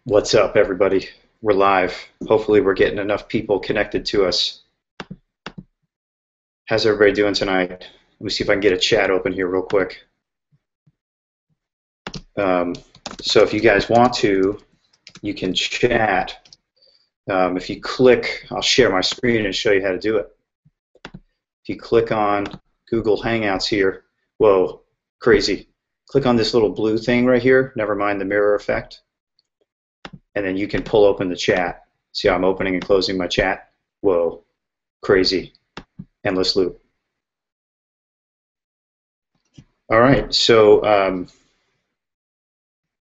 What's up, everybody? We're live. Hopefully, we're getting enough people connected to us. How's everybody doing tonight? Let me see if I can get a chat open here real quick. So if you guys want to, you can chat. If you click, I'll share my screen and show you how to do it. If you click on Google Hangouts here, whoa, crazy. Click on this little blue thing right here, never mind the mirror effect. And then you can pull open the chat. See how I'm opening and closing my chat? Whoa, crazy. Endless loop. All right, so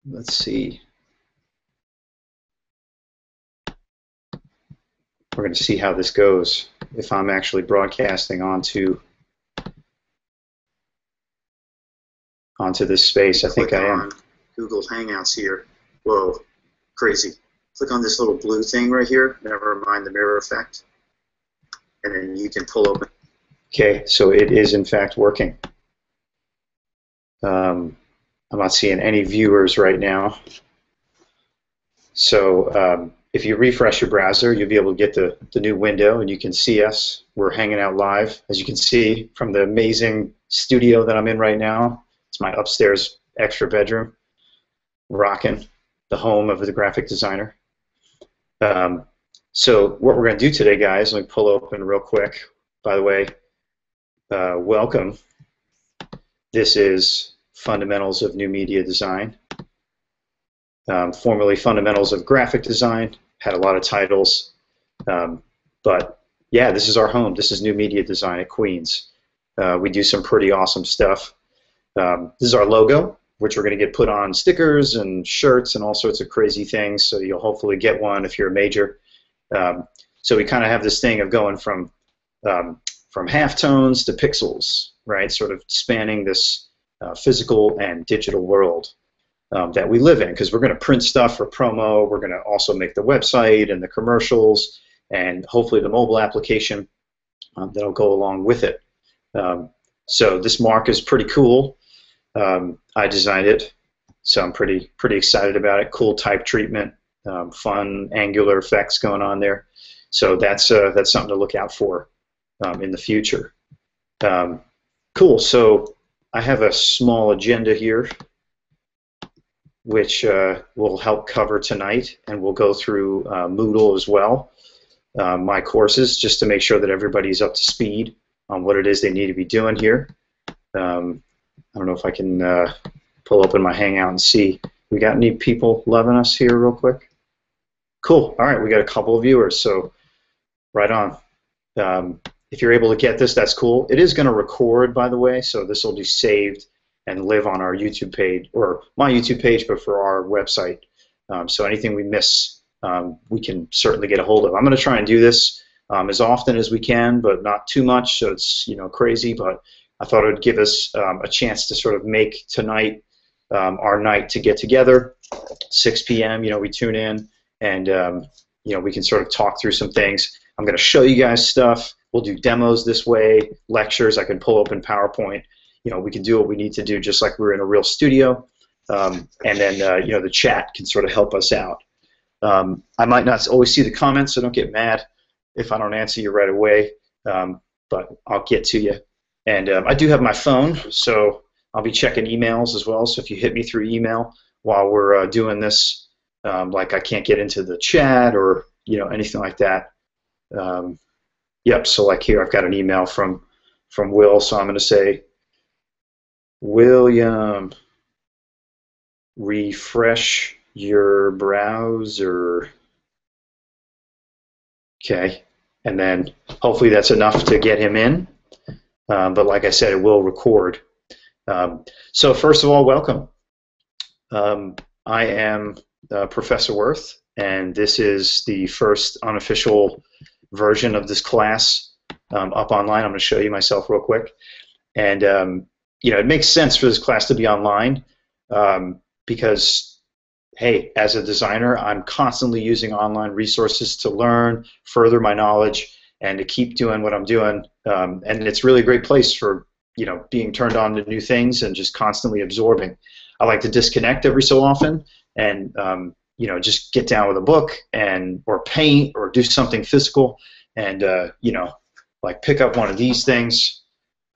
let's see. We're going to see how this goes if I'm actually broadcasting onto this space. I think I am. Google Hangouts here. Whoa, crazy. Click on this little blue thing right here, never mind the mirror effect, and then you can pull open. Okay, so it is in fact working. I'm not seeing any viewers right now. So if you refresh your browser, you'll be able to get the new window, and you can see us. We're hanging out live, as you can see, from the amazing studio that I'm in right now. It's my upstairs extra bedroom, rocking, the home of the graphic designer. So what we're going to do today, guys, let me pull open real quick. By the way, welcome. This is Fundamentals of New Media Design, formerly Fundamentals of Graphic Design. Had a lot of titles, but yeah, this is our home. This is New Media Design at Queens. We do some pretty awesome stuff. This is our logo, which we're going to get put on stickers and shirts and all sorts of crazy things, so you'll hopefully get one if you're a major. So we kind of have this thing of going from halftones to pixels, right? Sort of spanning this physical and digital world that we live in, because we're going to print stuff for promo. We're going to also make the website and the commercials and hopefully the mobile application that'll go along with it. So this mark is pretty cool. I designed it, so I'm pretty excited about it. Cool type treatment, fun angular effects going on there. So that's something to look out for in the future. Cool. So I have a small agenda here, which will help cover tonight, and we'll go through Moodle as well, my courses, just to make sure that everybody's up to speed on what it is they need to be doing here. I don't know if I can pull open my Hangout and see. We got any people loving us here real quick? Cool. All right, we got a couple of viewers, so right on. If you're able to get this, that's cool. It is going to record, by the way, so this will be saved and live on our YouTube page, or my YouTube page, but for our website. So anything we miss, we can certainly get a hold of. I'm going to try and do this as often as we can, but not too much, so it's crazy. But I thought it would give us a chance to sort of make tonight our night to get together. 6 p.m. We tune in, and we can sort of talk through some things. I'm going to show you guys stuff. We'll do demos this way, lectures. I can pull open PowerPoint. We can do what we need to do just like we're in a real studio, and then the chat can sort of help us out. I might not always see the comments, so don't get mad if I don't answer you right away, but I'll get to you. And I do have my phone, so I'll be checking emails as well. So if you hit me through email while we're doing this, like I can't get into the chat or anything like that. Yep. So like here, I've got an email from Will, so I'm going to say, William, refresh your browser. Okay, and then hopefully that's enough to get him in. But like I said, it will record. So first of all, welcome. I am Professor Worth, and this is the first unofficial version of this class up online. I'm going to show you myself real quick. And it makes sense for this class to be online because, hey, as a designer, I'm constantly using online resources to learn, further my knowledge, and to keep doing what I'm doing. And it's really a great place for being turned on to new things and just constantly absorbing. I like to disconnect every so often and just get down with a book or paint or do something physical, and like pick up one of these things.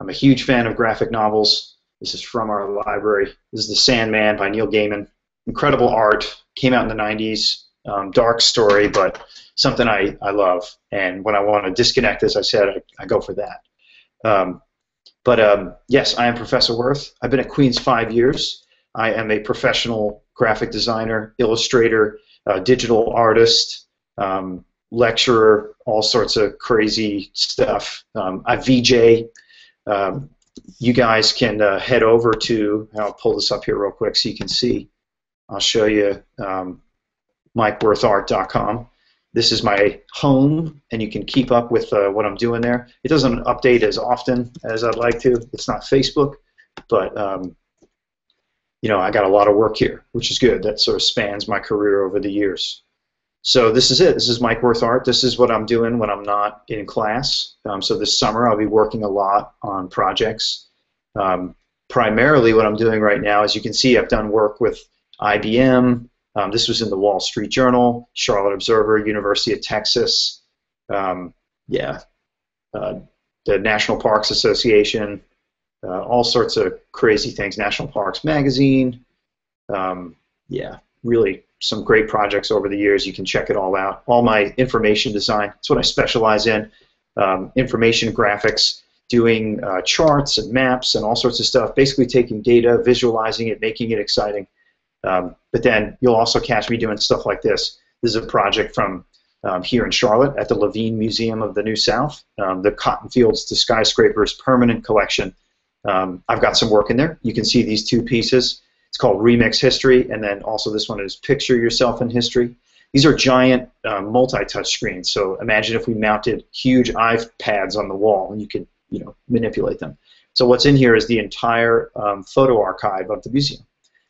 I'm a huge fan of graphic novels. This is from our library. This is The Sandman by Neil Gaiman. Incredible art. Came out in the 90s. Dark story, but something I love. And when I want to disconnect, as I said, I go for that. Yes, I am Professor Wirth. I've been at Queen's 5 years. I am a professional graphic designer, illustrator, digital artist, lecturer, all sorts of crazy stuff. I VJ. You guys can head over to, I'll pull this up here real quick so you can see. I'll show you MikeWirthArt.com. This is my home, and you can keep up with what I'm doing there. It doesn't update as often as I'd like to. It's not Facebook, but I got a lot of work here, which is good. That sort of spans my career over the years. So this is it. This is Mike Wirth Art. This is what I'm doing when I'm not in class. So this summer I'll be working a lot on projects. Primarily what I'm doing right now, as you can see, I've done work with IBM. This was in the Wall Street Journal, Charlotte Observer, University of Texas, the National Parks Association, all sorts of crazy things, National Parks Magazine. Really some great projects over the years. You can check it all out. All my information design, that's what I specialize in, information graphics, doing charts and maps and all sorts of stuff, basically taking data, visualizing it, making it exciting. But then you'll also catch me doing stuff like this. This is a project from here in Charlotte at the Levine Museum of the New South, the Cotton Fields to Skyscrapers permanent collection. I've got some work in there. You can see these two pieces. It's called Remix History, and then also this one is Picture Yourself in History. These are giant multi-touch screens, so imagine if we mounted huge iPads on the wall and you could manipulate them. So what's in here is the entire photo archive of the museum.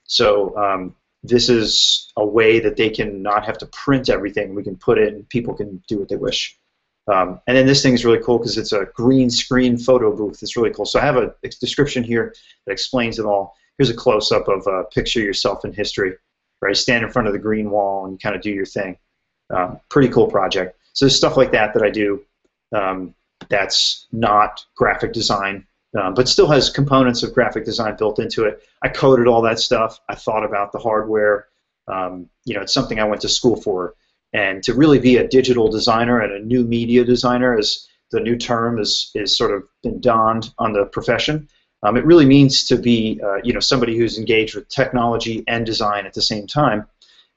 So this is a way that they can not have to print everything. We can put it and people can do what they wish. And then this thing is really cool because it's a green screen photo booth. It's really cool. So I have a description here that explains it all. Here's a close-up of Picture Yourself in History, where you stand in front of the green wall and you kind of do your thing. Pretty cool project. So there's stuff like that that I do that's not graphic design, but still has components of graphic design built into it. I coded all that stuff. I thought about the hardware. It's something I went to school for. And to really be a digital designer and a new media designer, as the new term is sort of been donned on the profession, it really means to be somebody who's engaged with technology and design at the same time.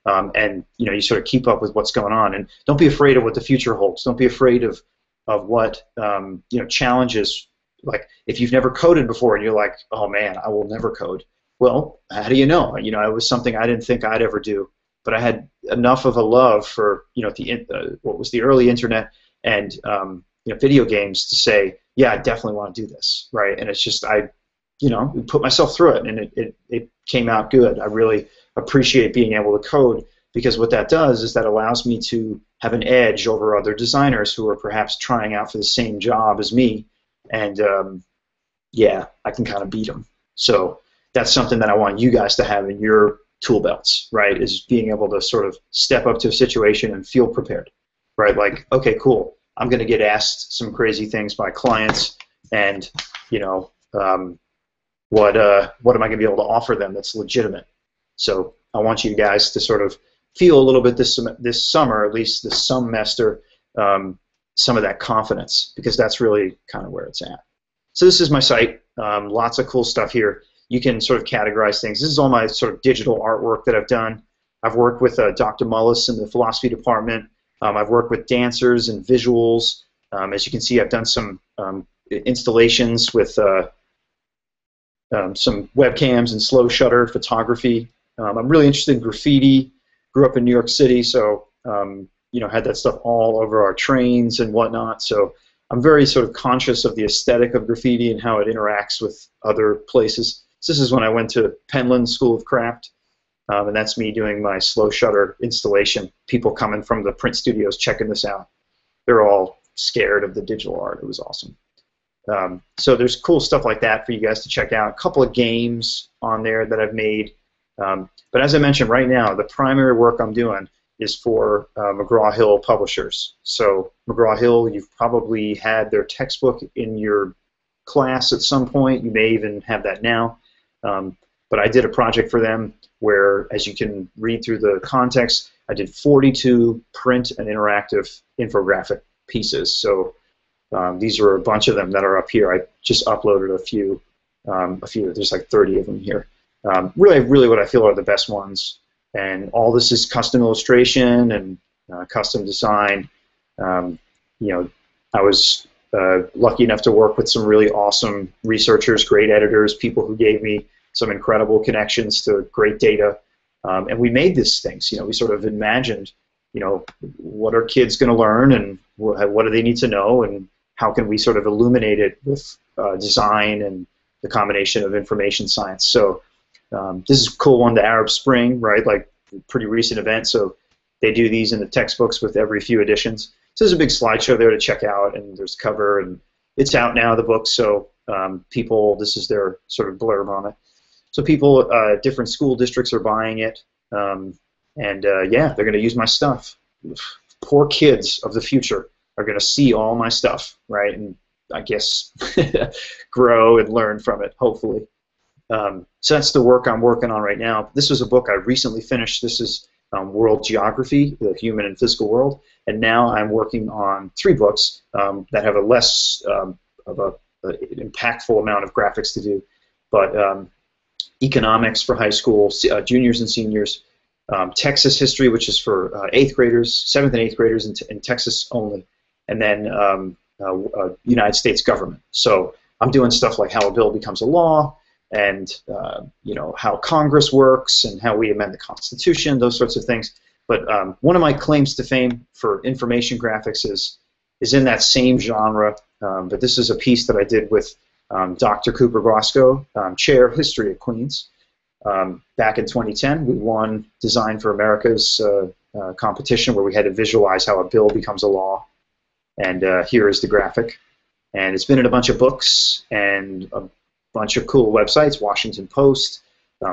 And you sort of keep up with what's going on. And don't be afraid of what the future holds. Don't be afraid of what challenges. Like if you've never coded before and you're like, oh man, I will never code. Well, how do you know? It was something I didn't think I'd ever do, but I had enough of a love for what was the early internet and video games to say, yeah, I definitely want to do this, right? And it's just I put myself through it, and it came out good. I really appreciate being able to code, because what that does is that allows me to have an edge over other designers who are perhaps trying out for the same job as me. And I can kind of beat them. So that's something that I want you guys to have in your tool belts, right? Is being able to sort of step up to a situation and feel prepared, right? Like, okay, cool. I'm going to get asked some crazy things by clients, and what am I going to be able to offer them that's legitimate? So I want you guys to sort of feel a little bit this summer, at least this semester, some of that confidence, because that's really kind of where it's at. So this is my site. Lots of cool stuff here. You can sort of categorize things. This is all my sort of digital artwork that I've done. I've worked with Dr. Mullis in the philosophy department. I've worked with dancers and visuals. As you can see, I've done some installations with some webcams and slow shutter photography. I'm really interested in graffiti. Grew up in New York City, so had that stuff all over our trains and whatnot. So I'm very sort of conscious of the aesthetic of graffiti and how it interacts with other places. So this is when I went to Penland School of Craft, and that's me doing my slow shutter installation. People coming from the print studios checking this out. They're all scared of the digital art. It was awesome. So there's cool stuff like that for you guys to check out. A couple of games on there that I've made. But as I mentioned, right now, the primary work I'm doing is for McGraw-Hill publishers. So McGraw-Hill, you've probably had their textbook in your class at some point. You may even have that now. But I did a project for them where, as you can read through the context, I did 42 print and interactive infographic pieces. So these are a bunch of them that are up here. I just uploaded a few. There's like 30 of them here. Really what I feel are the best ones. And all this is custom illustration and custom design. You know, I was lucky enough to work with some really awesome researchers, great editors, people who gave me some incredible connections to great data. And we made these things. You know, we sort of imagined, you know, what are kids going to learn and what do they need to know, and how can we sort of illuminate it with design and the combination of information science. So this is a cool one, the Arab Spring, right? Like, pretty recent event. So they do these in the textbooks with every few editions. So there's a big slideshow there to check out, and there's cover, and it's out now, the book. So people, this is their sort of blurb on it. So people, different school districts are buying it, and yeah, they're going to use my stuff. Poor kids of the future are going to see all my stuff, right? And I guess grow and learn from it, hopefully. So that's the work I'm working on right now. This was a book I recently finished. This is World Geography, the Human and Physical World, and now I'm working on 3 books that have a less of an impactful amount of graphics to do, but economics for high school, juniors and seniors, Texas history, which is for 8th graders, 7th and 8th graders in Texas only, and then United States government. So I'm doing stuff like how a bill becomes a law, and you know, how Congress works and how we amend the Constitution, those sorts of things. But one of my claims to fame for information graphics is in that same genre. But this is a piece that I did with Dr. Cooper Grosco, Chair of History at Queens. Back in 2010, we won Design for America's competition, where we had to visualize how a bill becomes a law. And here is the graphic. And it's been in a bunch of books and a bunch of cool websites, Washington Post,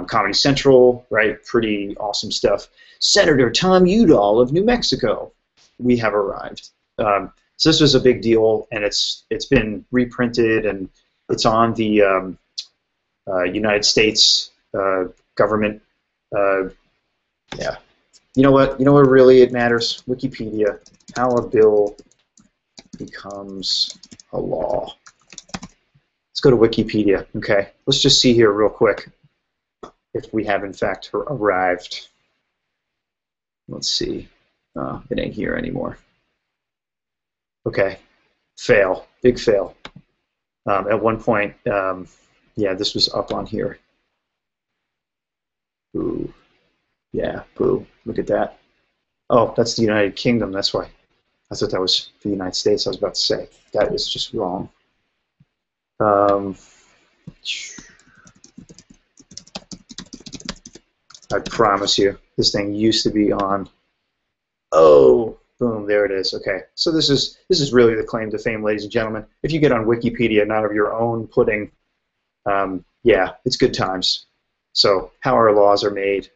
Comedy Central, right? Pretty awesome stuff. Senator Tom Udall of New Mexico, we have arrived. So this was a big deal, and it's been reprinted, and it's on the United States government. Yeah. You know what? You know what really it matters? Wikipedia. How a bill becomes a law. Let's go to Wikipedia. Okay. Let's just see here real quick if we have in fact arrived. Let's see. It ain't here anymore. Okay. Fail. Big fail. At one point, yeah, this was up on here. Boo. Yeah, boo. Look at that. Oh, that's the United Kingdom. That's why. I thought that was the United States. I was about to say. That is just wrong. I promise you, this thing used to be on. Oh, boom, there it is. Okay, so this is really the claim to fame, ladies and gentlemen. If you get on Wikipedia, not of your own putting, yeah, it's good times. So how our laws are made.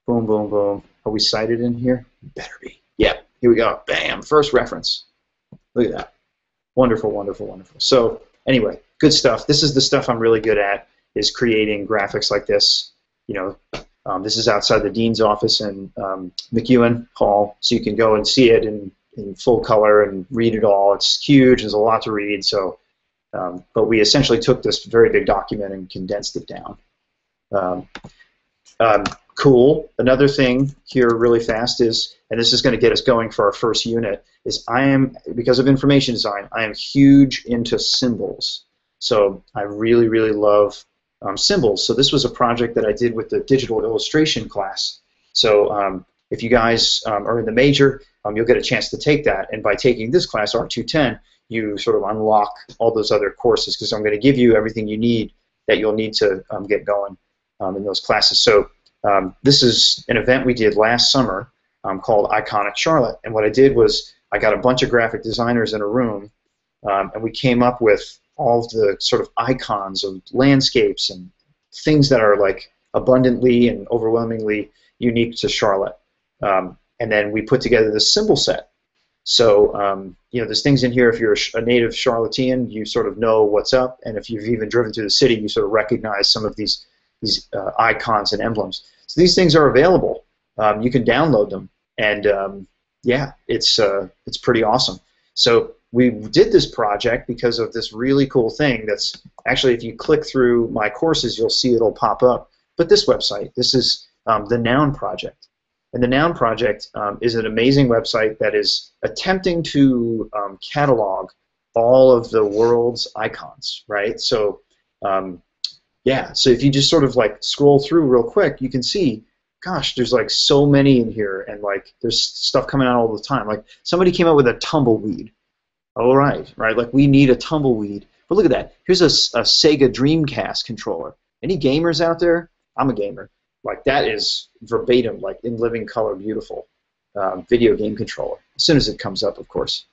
Boom, boom, boom. Are we cited in here? Better be. Yeah, here we go. Bam, first reference. Look at that. Wonderful, wonderful, wonderful. So anyway, good stuff. This is the stuff I'm really good at, is creating graphics like this. You know, this is outside the dean's office in McEwen Hall, so you can go and see it in full color and read it all. It's huge. There's a lot to read. So, but we essentially took this very big document and condensed it down. Cool. Another thing here really fast is, and this is going to get us going for our first unit, is because of information design, I am huge into symbols. So I really, really love symbols. So this was a project that I did with the digital illustration class. So if you guys are in the major, you'll get a chance to take that. And by taking this class, R210, you sort of unlock all those other courses, because I'm going to give you everything you need that you'll need to get going in those classes. So this is an event we did last summer called Iconic Charlotte. And what I did was I got a bunch of graphic designers in a room, and we came up with all of the sort of icons of landscapes and things that are like abundantly and overwhelmingly unique to Charlotte. And then we put together this symbol set. So, you know, there's things in here, if you're a native Charlottean, you sort of know what's up, and if you've even driven through the city, you sort of recognize some of these icons and emblems. So these things are available. You can download them, and yeah, it's pretty awesome. So we did this project because of this really cool thing that's actually, if you click through my courses, you'll see it'll pop up. But this website, this is the Noun Project. And the Noun Project is an amazing website that is attempting to catalog all of the world's icons, right? So, yeah, so if you just sort of like scroll through real quick, you can see, gosh, there's like so many in here, and like there's stuff coming out all the time. Like somebody came out with a tumbleweed. All right, right, like we need a tumbleweed. But look at that. Here's a Sega Dreamcast controller. Any gamers out there? I'm a gamer. Like that is verbatim, like in living color, beautiful video game controller. As soon as it comes up, of course.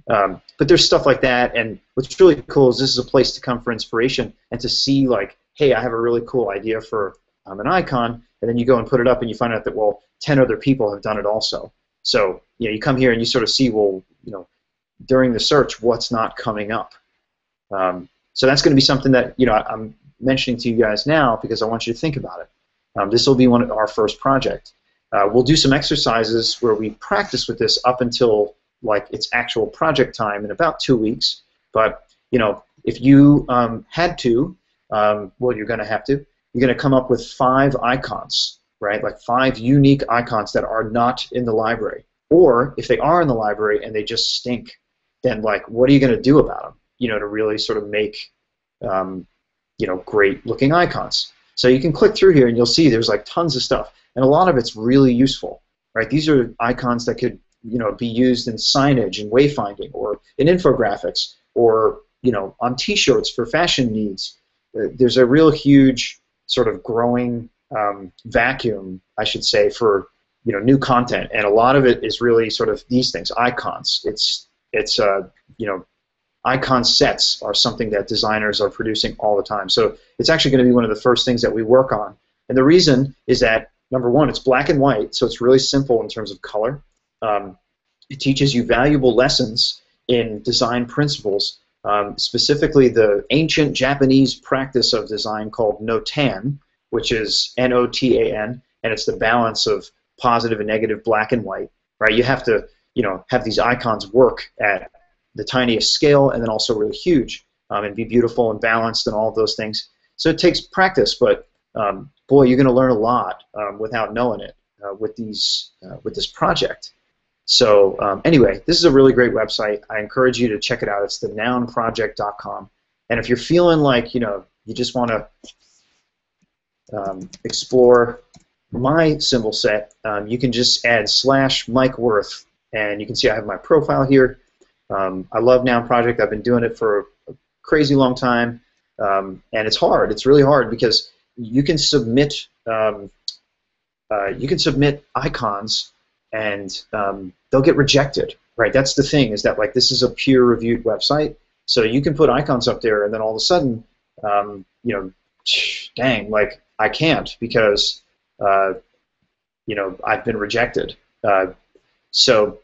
But there's stuff like that, and what's really cool is this is a place to come for inspiration and to see like, hey, I have a really cool idea for an icon, and then you go and put it up, and you find out that, well, 10 other people have done it also. So you know, you come here and you sort of see, well, you know, during the search, what's not coming up. So that's going to be something that, you know, I'm mentioning to you guys now because I want you to think about it. This will be one of our first project. We'll do some exercises where we practice with this up until like its actual project time in about 2 weeks. But you know, if you had to, well, you're going to have to. You're going to come up with 5 icons, right? Like 5 unique icons that are not in the library. Or if they are in the library and they just stink, then like, what are you going to do about them? You know, to really sort of make, you know, great looking icons. So you can click through here and you'll see there's like tons of stuff, and a lot of it's really useful, right? These are icons that could, you know, be used in signage and wayfinding, or in infographics, or you know, on T-shirts for fashion needs. There's a real huge sort of growing vacuum, I should say, for, you know, new content, and a lot of it is really sort of these things, icons. It's you know, icon sets are something that designers are producing all the time. So it's actually going to be one of the first things that we work on. And the reason is that, number one, it's black and white, so it's really simple in terms of color. It teaches you valuable lessons in design principles, specifically the ancient Japanese practice of design called notan, which is N-O-T-A-N, and it's the balance of positive and negative black and white, right? You have to, you know, have these icons work at the tiniest scale and then also really huge, and be beautiful and balanced and all of those things. So it takes practice, but boy, you're going to learn a lot without knowing it with this project. So anyway, this is a really great website. I encourage you to check it out. It's thenounproject.com. And if you're feeling like, you know, you just want to explore my symbol set, you can just add /Mike Wirth, and you can see I have my profile here. I love Noun Project. I've been doing it for a crazy long time, and it's hard. It's really hard because you can submit icons, and they'll get rejected. Right? That's the thing, is that like this is a peer-reviewed website, so you can put icons up there, and then all of a sudden, you know, dang, like I can't because you know, I've been rejected. So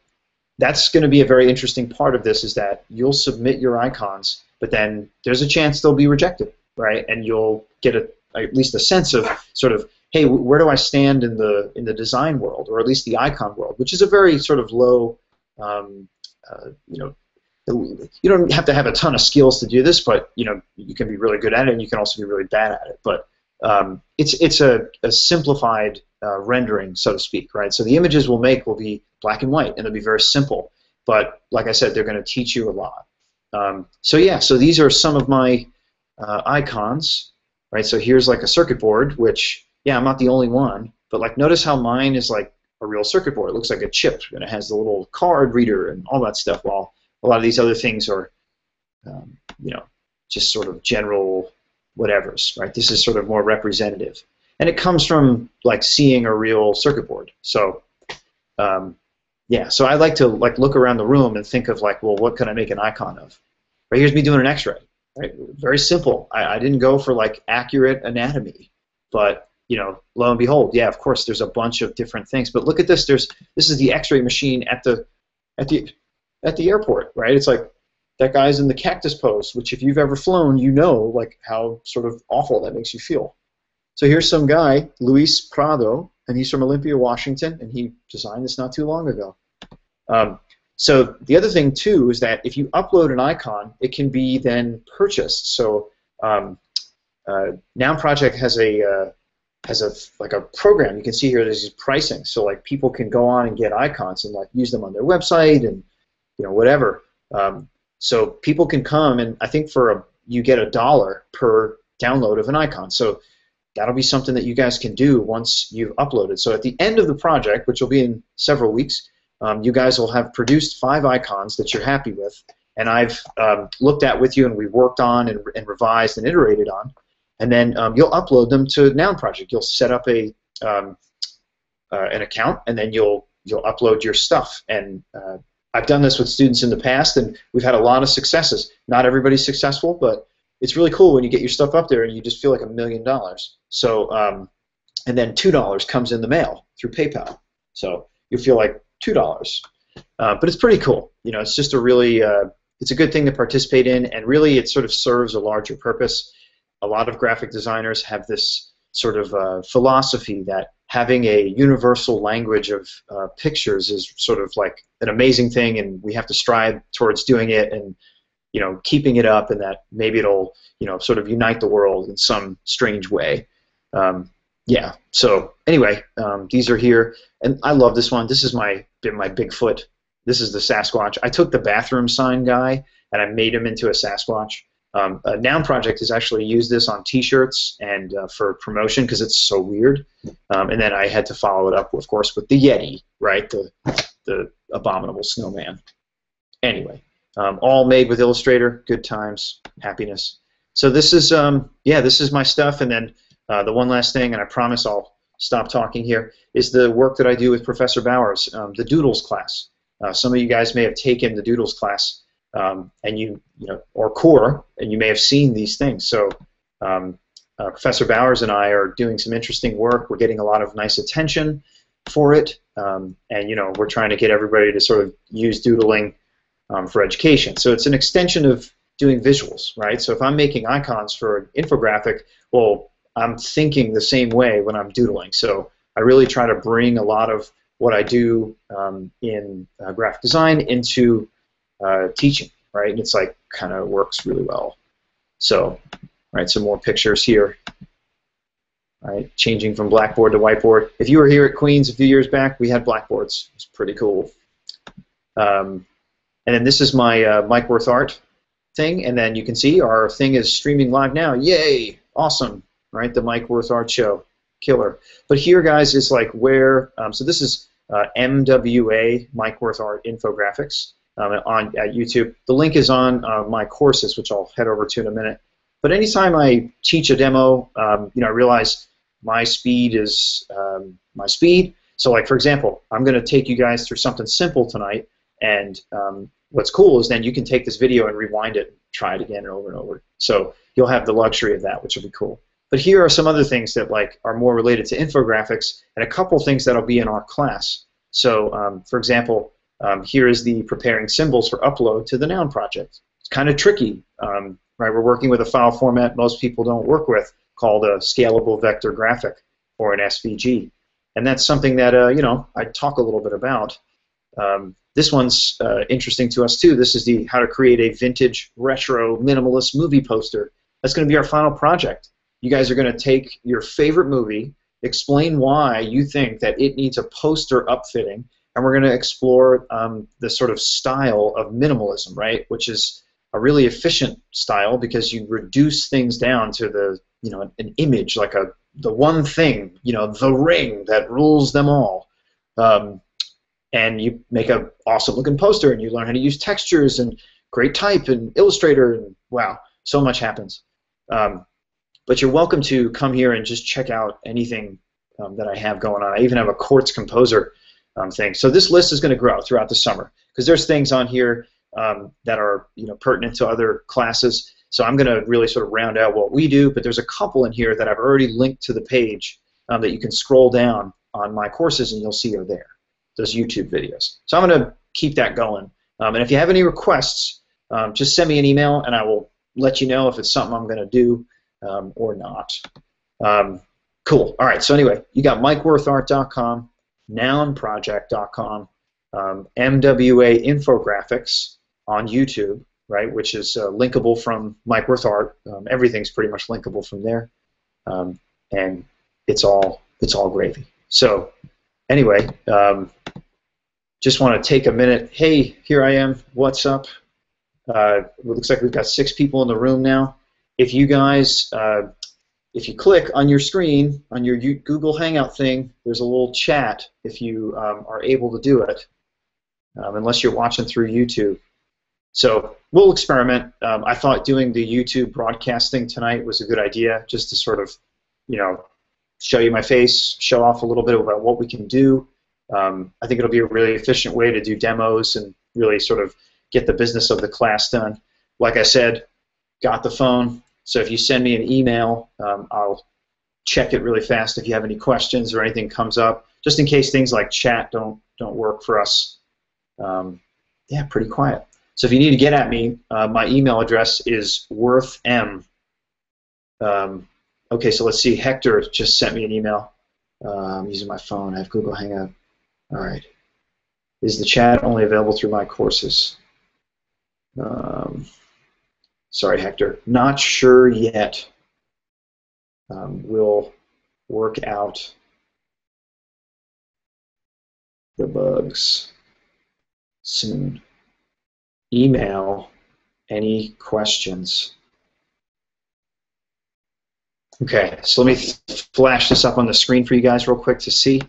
that's going to be a very interesting part of this, is that you'll submit your icons, but then there's a chance they'll be rejected, right? And you'll get at least a sense of sort of, hey, where do I stand in the design world, or at least the icon world, which is a very sort of low, you know, you don't have to have a ton of skills to do this, but you know, you can be really good at it, and you can also be really bad at it. But it's a simplified rendering, so to speak, right? So the images we'll make will be black and white, and they'll be very simple. But like I said, they're going to teach you a lot. So yeah, so these are some of my icons, right? So here's like a circuit board, which, yeah, I'm not the only one, but like notice how mine is like a real circuit board. It looks like a chip, and it has the little card reader and all that stuff, while a lot of these other things are, you know, just sort of general whatevers, right? This is sort of more representative. And it comes from like seeing a real circuit board. So yeah, so I like to like look around the room and think of like, well, what can I make an icon of? Right, here's me doing an X-ray. Right, very simple. I didn't go for like accurate anatomy, but lo and behold, yeah, of course, there's a bunch of different things. But look at this. This is the X-ray machine at the airport, right? It's like that guy's in the cactus pose, which if you've ever flown, you know like how sort of awful that makes you feel. So here's some guy, Luis Prado, and he's from Olympia, Washington, and he designed this not too long ago. So the other thing too is that if you upload an icon, it can be then purchased. So Noun Project has a program. You can see here there's pricing. So like people can go on and get icons and like use them on their website and whatever. So people can come, and I think you get $1 per download of an icon. So that'll be something that you guys can do once you've uploaded. So at the end of the project, which will be in several weeks, you guys will have produced 5 icons that you're happy with, and I've looked at with you, and we've worked on and revised and iterated on, and then you'll upload them to Noun Project. You'll set up an account, and then you'll upload your stuff. And I've done this with students in the past, and we've had a lot of successes. Not everybody's successful, but it's really cool when you get your stuff up there and you just feel like $1 million. So, and then $2 comes in the mail through PayPal. So you feel like $2. But it's pretty cool. It's just a really, it's a good thing to participate in, and really it sort of serves a larger purpose. A lot of graphic designers have this sort of philosophy that having a universal language of pictures is sort of like an amazing thing, and we have to strive towards doing it and keeping it up, and that maybe it'll sort of unite the world in some strange way. Yeah. So anyway, these are here, and I love this one. This is my Bigfoot. This is the Sasquatch. I took the bathroom sign guy and I made him into a Sasquatch. Noun Project has actually used this on T-shirts and for promotion because it's so weird. And then I had to follow it up, of course, with the Yeti, right? The abominable snowman. Anyway, all made with Illustrator. Good times, happiness. So this is this is my stuff. And then the one last thing, and I promise I'll stop talking here, is the work that I do with Professor Bowers, the Doodles class. Some of you guys may have taken the Doodles class. And or core, and you may have seen these things. So Professor Bowers and I are doing some interesting work. We're getting a lot of nice attention for it, and we're trying to get everybody to sort of use doodling for education. So it's an extension of doing visuals, right? So if I'm making icons for an infographic, well, I'm thinking the same way when I'm doodling. So I really try to bring a lot of what I do in graphic design into teaching, right? And it's like kind of works really well. So, right, some more pictures here. Right, changing from blackboard to whiteboard. If you were here at Queens a few years back, we had blackboards. It's pretty cool. And then this is my Mike Worth Art thing, and then you can see our thing is streaming live now. Yay! Awesome, right? The Mike Worth Art Show, killer. But here, guys, is like where. So this is MWA Mike Worth Art Infographics. At YouTube. The link is on my courses, which I'll head over to in a minute. But anytime I teach a demo, I realize my speed is my speed. So, like for example, I'm going to take you guys through something simple tonight, and what's cool is then you can take this video and rewind it, and try it again and over and over. So you'll have the luxury of that, which will be cool. But here are some other things that like are more related to infographics, and a couple things that'll be in our class. So, for example. Here is the preparing symbols for upload to the Noun Project. It's kind of tricky, right? We're working with a file format most people don't work with called a scalable vector graphic, or an SVG, and that's something that I talk a little bit about. This one's interesting to us too. This is the how to create a vintage retro minimalist movie poster. That's going to be our final project. You guys are going to take your favorite movie, explain why you think that it needs a poster upfitting. And we're going to explore the sort of style of minimalism, right? Which is a really efficient style because you reduce things down to the, an image, like the one thing, the ring that rules them all. And you make an awesome-looking poster, and you learn how to use textures and great type and Illustrator, and wow, so much happens. But you're welcome to come here and just check out anything that I have going on. I even have a Quartz Composer thing. So this list is going to grow throughout the summer because there's things on here that are pertinent to other classes. So I'm going to really sort of round out what we do, but there's a couple in here that I've already linked to the page that you can scroll down on my courses and you'll see are there, those YouTube videos. So I'm going to keep that going. And if you have any requests, just send me an email and I will let you know if it's something I'm going to do or not. Cool. All right. So anyway, you got MikeWorthArt.com, NounProject.com, MWA Infographics on YouTube, right, which is linkable from Mike Worth Art. Everything's pretty much linkable from there, and it's all gravy. So anyway, just want to take a minute. Hey, here I am. What's up? It looks like we've got 6 people in the room now. If you guys, if you click on your screen, on your Google Hangout thing, there's a little chat if you are able to do it, unless you're watching through YouTube. So we'll experiment. I thought doing the YouTube broadcasting tonight was a good idea, just to sort of, you know, show you my face, show off a little bit about what we can do. I think it'll be a really efficient way to do demos and really sort of get the business of the class done. Like I said, got the phone. So if you send me an email, I'll check it really fast if you have any questions or anything comes up, just in case things like chat don't work for us. Yeah, pretty quiet. So if you need to get at me, my email address is worthm. Okay, so let's see. Hector just sent me an email. I'm using my phone. I have Google Hangout. All right. Is the chat only available through my courses? Sorry, Hector. Not sure yet. We'll work out the bugs soon. Email any questions. Okay, so let me flash this up on the screen for you guys real quick to see.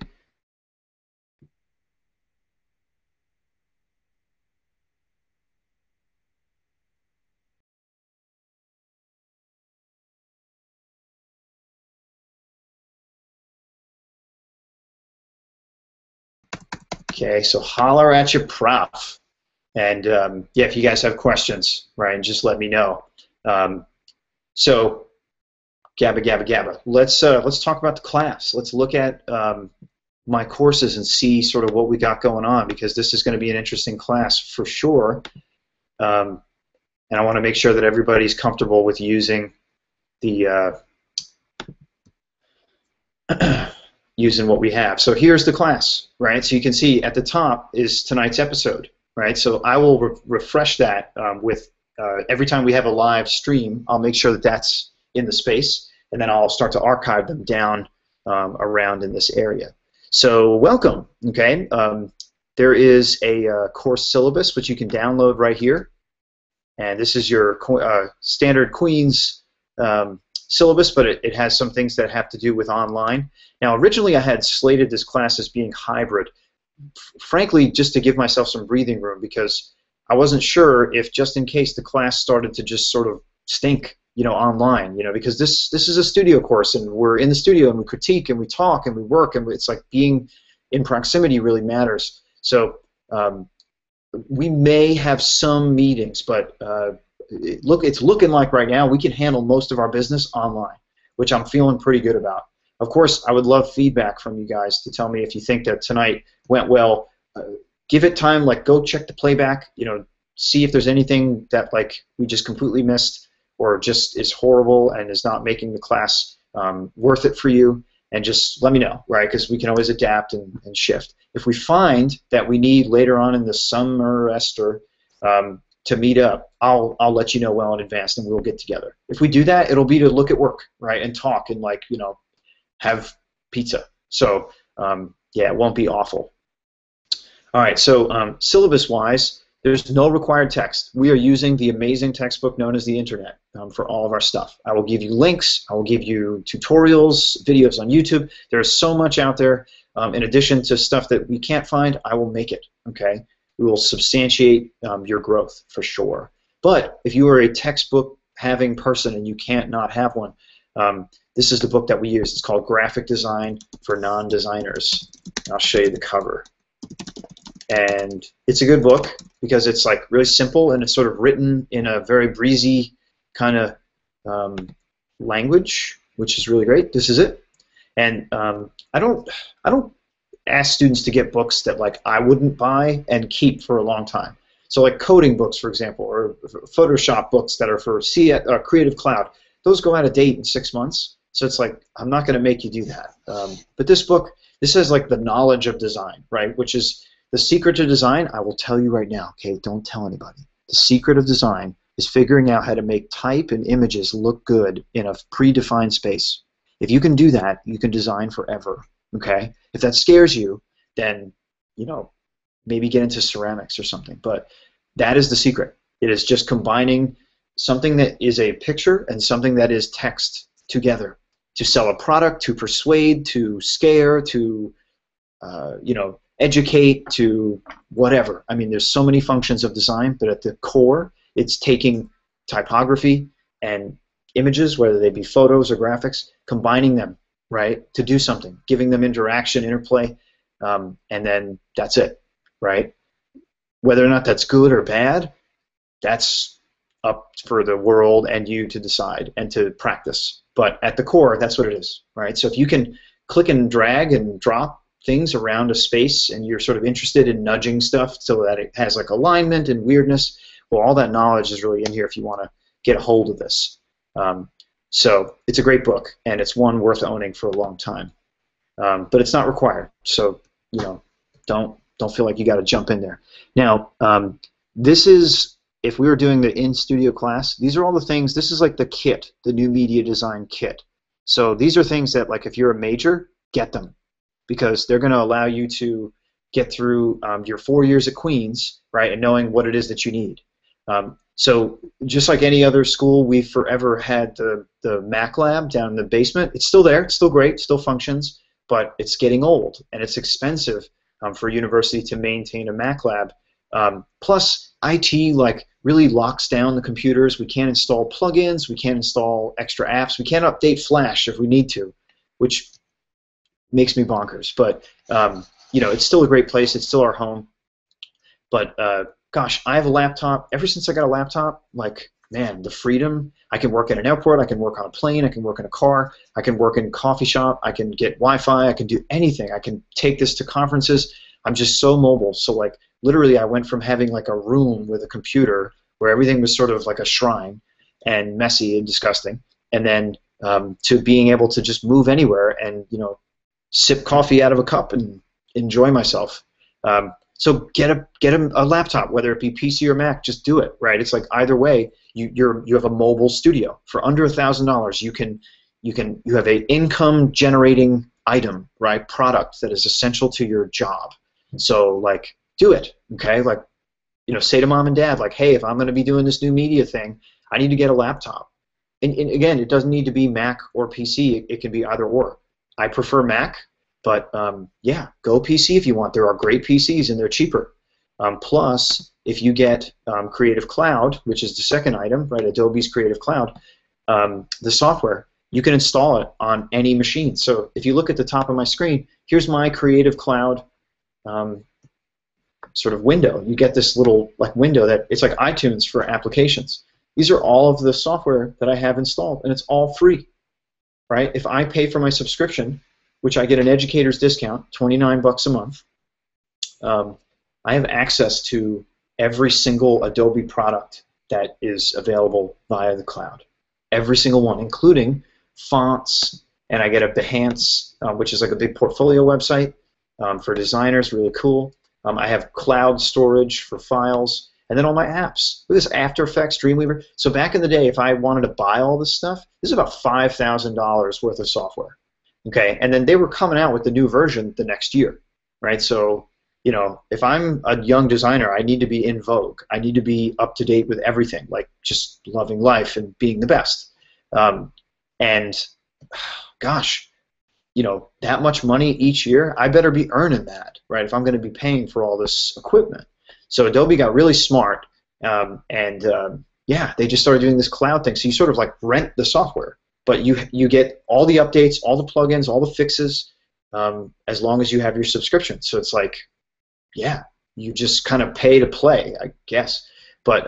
Okay, so holler at your prof. And yeah, if you guys have questions, right, just let me know. So, gabba, gabba, gabba. Let's talk about the class. Let's look at my courses and see sort of what we got going on, because this is going to be an interesting class for sure. And I want to make sure that everybody's comfortable with using the using what we have. So here's the class, right? So you can see at the top is tonight's episode, right? So I will refresh that with every time we have a live stream. I'll make sure that that's in the space, and then I'll start to archive them down around in this area. So welcome, okay? There is a course syllabus which you can download right here, and this is your standard Queen's syllabus, but it has some things that have to do with online. Now, originally I had slated this class as being hybrid, frankly, just to give myself some breathing room, because I wasn't sure if, just in case the class started to just sort of stink, you know, online, you know, because this is a studio course, and we're in the studio and we critique and we talk and we work, and it's like being in proximity really matters. So we may have some meetings, but it's looking like right now we can handle most of our business online, which I'm feeling pretty good about. Of course, I would love feedback from you guys to tell me if you think that tonight went well. Give it time, like go check the playback, you know, see if there's anything that like we just completely missed or just is horrible and is not making the class worth it for you, and just let me know, right? Because we can always adapt and shift. If we find that we need later on in the semester to meet up, I'll let you know well in advance, and we'll get together. If we do that, it'll be to look at work, right, and talk and, like, you know, have pizza. So yeah, it won't be awful. All right, so syllabus-wise, there's no required text. We are using the amazing textbook known as the internet for all of our stuff. I will give you links. I will give you tutorials, videos on YouTube. There's so much out there. In addition to stuff that we can't find, I will make it, okay? We will substantiate your growth for sure. But if you are a textbook-having person and you can't not have one, this is the book that we use. It's called Graphic Design for Non-Designers. I'll show you the cover. And it's a good book because it's like really simple, and it's sort of written in a very breezy kind of language, which is really great. This is it. And I don't ask students to get books that like I wouldn't buy and keep for a long time. So like coding books, for example, or Photoshop books that are for Creative Cloud, those go out of date in 6 months. So it's like, I'm not going to make you do that. But this book, this is like the knowledge of design, right? Which is the secret to design. I will tell you right now, okay? Don't tell anybody. The secret of design is figuring out how to make type and images look good in a predefined space. If you can do that, you can design forever, okay? If that scares you, then, you know, maybe get into ceramics or something. But that is the secret. It is just combining something that is a picture and something that is text together to sell a product, to persuade, to scare, to you know, educate, to whatever. I mean, there's so many functions of design, but at the core, it's taking typography and images, whether they be photos or graphics, combining them, right, to do something, giving them interaction, interplay, and then that's it, right? Whether or not that's good or bad, that's up for the world and you to decide and to practice. But at the core, that's what it is, right? So if you can click and drag and drop things around a space and you're sort of interested in nudging stuff so that it has like alignment and weirdness, well, all that knowledge is really in here if you want to get a hold of this. So it's a great book, and it's one worth owning for a long time. But it's not required, so you know, don't feel like you got to jump in there. Now, this is, if we were doing the in-studio class, these are all the things. This is like the kit, the new media design kit. So these are things that, like, if you're a major, get them, because they're going to allow you to get through your 4 years at Queens, right, and knowing what it is that you need. So just like any other school, we've forever had the Mac lab down in the basement. It's still there. It's still great. Still functions, but it's getting old, and it's expensive for a university to maintain a Mac lab. Plus, IT like really locks down the computers. We can't install plugins. We can't install extra apps. We can't update Flash if we need to, which makes me bonkers. But you know, it's still a great place. It's still our home. But gosh, I have a laptop. Ever since I got a laptop, like, man, the freedom. I can work in an airport. I can work on a plane. I can work in a car. I can work in a coffee shop. I can get Wi-Fi. I can do anything. I can take this to conferences. I'm just so mobile. So, like, literally, I went from having like a room with a computer where everything was sort of like a shrine and messy and disgusting, and then to being able to just move anywhere and, you know, sip coffee out of a cup and enjoy myself. So get a laptop, whether it be PC or Mac. Just do it, right? It's like either way, you have a mobile studio for under $1,000. You have a income generating item, right? Product that is essential to your job. So like, do it, okay? Like, you know, say to mom and dad, like, hey, if I'm going to be doing this new media thing, I need to get a laptop. And again, it doesn't need to be Mac or PC. It can be either or. I prefer Mac. But yeah, go PC if you want. There are great PCs and they're cheaper. Plus, if you get Creative Cloud, which is the second item, right? Adobe's Creative Cloud, the software, you can install it on any machine. So if you look at the top of my screen, here's my Creative Cloud sort of window. You get this little like window that it's like iTunes for applications. These are all of the software that I have installed, and it's all free, right? If I pay for my subscription, which I get an educator's discount, $29 a month, I have access to every single Adobe product that is available via the cloud. Every single one, including fonts, and I get a Behance, which is like a big portfolio website for designers, really cool. I have cloud storage for files, and then all my apps. Look at this, After Effects, Dreamweaver. So back in the day, if I wanted to buy all this stuff, this is about $5,000 worth of software. Okay, and then they were coming out with the new version the next year, right? So, you know, if I'm a young designer, I need to be in vogue. I need to be up to date with everything, like just loving life and being the best. And gosh, you know, that much money each year, I better be earning that, right? If I'm going to be paying for all this equipment. So Adobe got really smart, yeah, they just started doing this cloud thing. So you sort of like rent the software. But you get all the updates, all the plugins, all the fixes, as long as you have your subscription. So it's like, yeah, you just kind of pay to play, I guess. But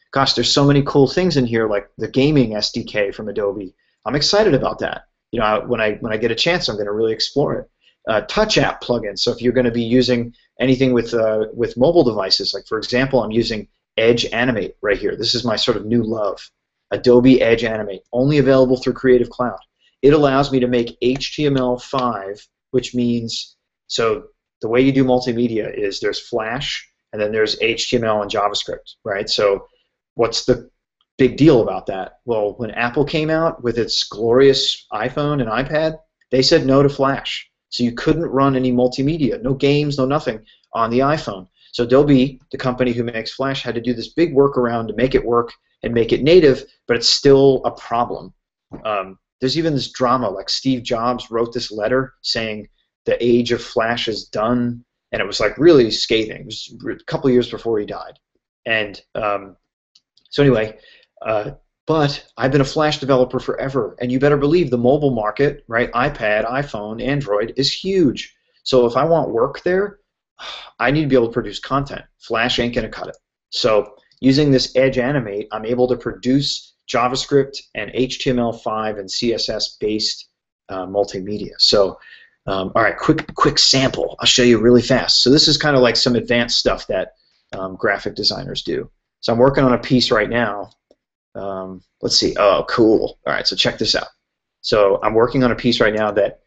gosh, there's so many cool things in here, like the gaming SDK from Adobe. I'm excited about that. you know, when I get a chance, I'm going to really explore it. Touch app plugins. So if you're going to be using anything with mobile devices, like for example, I'm using Edge Animate right here. This is my sort of new love. Adobe Edge Animate, only available through Creative Cloud. It allows me to make HTML5, which means, so the way you do multimedia is there's Flash, and then there's HTML and JavaScript, right? So what's the big deal about that? Well, when Apple came out with its glorious iPhone and iPad, they said no to Flash. So you couldn't run any multimedia, no games, no nothing on the iPhone. So Adobe, the company who makes Flash, had to do this big workaround to make it work and make it native, but it's still a problem. There's even this drama, like Steve Jobs wrote this letter saying the age of Flash is done, and it was like really scathing. It was a couple of years before he died. And so anyway, but I've been a Flash developer forever, and you better believe the mobile market, right, iPad, iPhone, Android, is huge. So if I want work there, I need to be able to produce content. Flash ain't going to cut it. So using this Edge Animate, I'm able to produce JavaScript and HTML5 and CSS-based multimedia. So, all right, quick sample. I'll show you really fast. So this is kind of like some advanced stuff that graphic designers do. So I'm working on a piece right now. Let's see. Oh, cool. All right, so check this out. So I'm working on a piece right now that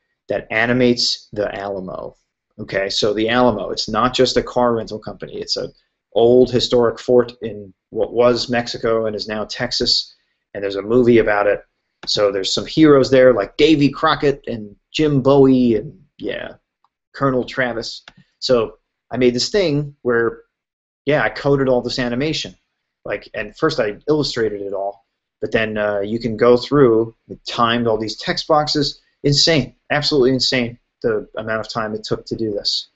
animates the Alamo. Okay, so the Alamo, it's not just a car rental company. It's an old historic fort in what was Mexico and is now Texas, and there's a movie about it. So there's some heroes there like Davy Crockett and Jim Bowie and, yeah, Colonel Travis. So I made this thing where, yeah, I coded all this animation. And first I illustrated it all, but then you can go through, timed all these text boxes. Insane, absolutely insane, the amount of time it took to do this.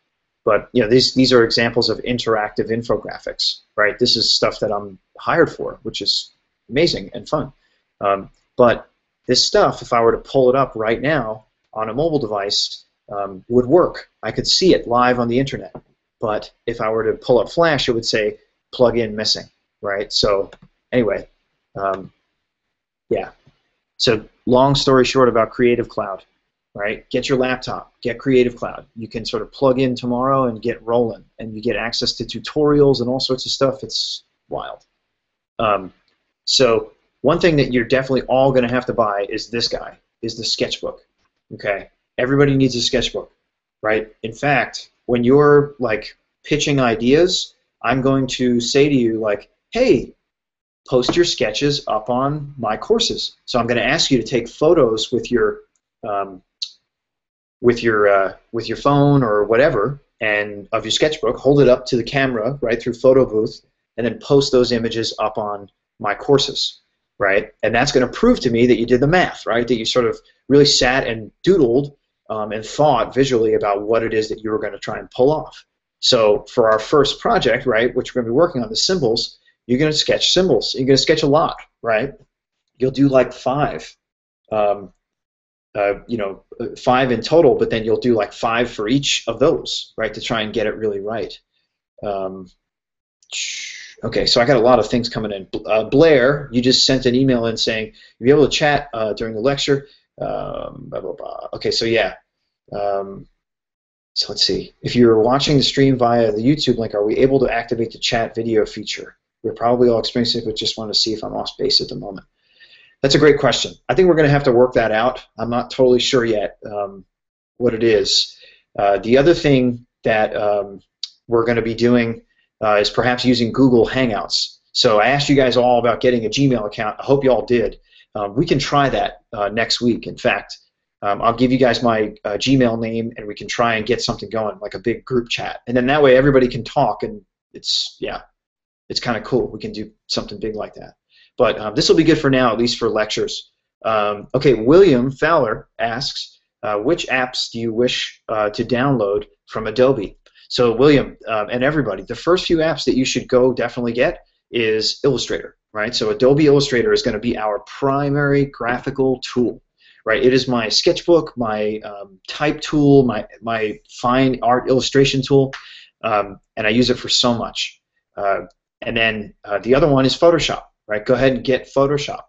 But you know, these are examples of interactive infographics, right? This is stuff that I'm hired for, which is amazing and fun. But this stuff, if I were to pull it up right now on a mobile device, would work. I could see it live on the internet. But if I were to pull up Flash, it would say plugin missing, right? So anyway, yeah. So long story short about Creative Cloud. Right? Get your laptop, get Creative Cloud. You can sort of plug in tomorrow and get rolling, and you get access to tutorials and all sorts of stuff. It's wild. So one thing that you're definitely all going to have to buy is this guy, is the sketchbook. Okay? Everybody needs a sketchbook, right? In fact, when you're like pitching ideas, I'm going to say to you like, hey, post your sketches up on my courses. So I'm going to ask you to take photos with your phone or whatever, and of your sketchbook, hold it up to the camera, right, through Photo Booth, and then post those images up on my courses, right? And that's going to prove to me that you did the math, right? That you sort of really sat and doodled and thought visually about what it is that you were going to try and pull off. So for our first project, right, which we're going to be working on, the symbols, you're going to sketch symbols. You're going to sketch a lot, right? You'll do like 5. You know, 5 in total, but then you'll do like 5 for each of those, right, to try and get it really right. Okay, so I got a lot of things coming in. Blair, you just sent an email in saying you'll be able to chat during the lecture. Blah, blah, blah. Okay, so yeah. So let's see. If you're watching the stream via the YouTube link, are we able to activate the chat video feature? We're probably all experiencing it, but just want to see if I'm off base at the moment. That's a great question. I think we're going to have to work that out. I'm not totally sure yet what it is. The other thing that we're going to be doing is perhaps using Google Hangouts. So I asked you guys all about getting a Gmail account. I hope you all did. We can try that next week. In fact, I'll give you guys my Gmail name, and we can try and get something going, like a big group chat. And then that way everybody can talk, and it's kind of cool. We can do something big like that. But this will be good for now, at least for lectures. Okay, William Fowler asks, which apps do you wish to download from Adobe? So William and everybody, the first few apps that you should go definitely get is Illustrator, right? So Adobe Illustrator is going to be our primary graphical tool, right? It is my sketchbook, my type tool, my fine art illustration tool, and I use it for so much. And then the other one is Photoshop. Right, go ahead and get Photoshop.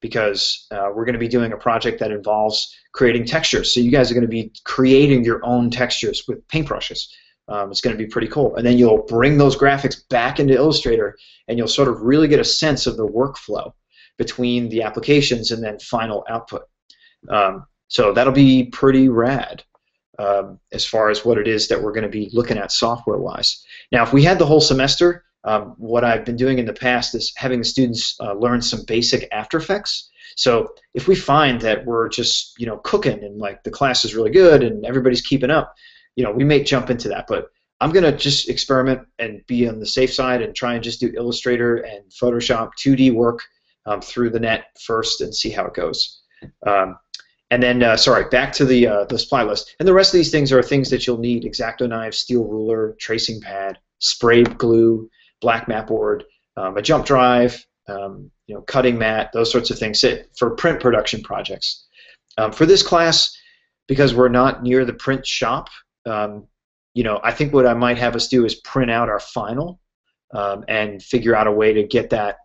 because we're going to be doing a project that involves creating textures. So you guys are going to be creating your own textures with paintbrushes. It's going to be pretty cool. And then you'll bring those graphics back into Illustrator, and you'll sort of really get a sense of the workflow between the applications and then final output. So that'll be pretty rad as far as what it is that we're going to be looking at software-wise. Now, if we had the whole semester, what I've been doing in the past is having the students learn some basic After Effects. So if we find that we're just cooking and like the class is really good and everybody's keeping up, we may jump into that. But I'm going to just experiment and be on the safe side and try and just do Illustrator and Photoshop 2D work through the net first and see how it goes. And then, sorry, back to the supply list. And the rest of these things are things that you'll need: X-Acto knife, steel ruler, tracing pad, spray glue, black mat board, a jump drive, cutting mat, those sorts of things for print production projects. For this class, because we're not near the print shop, I think what I might have us do is print out our final and figure out a way to get that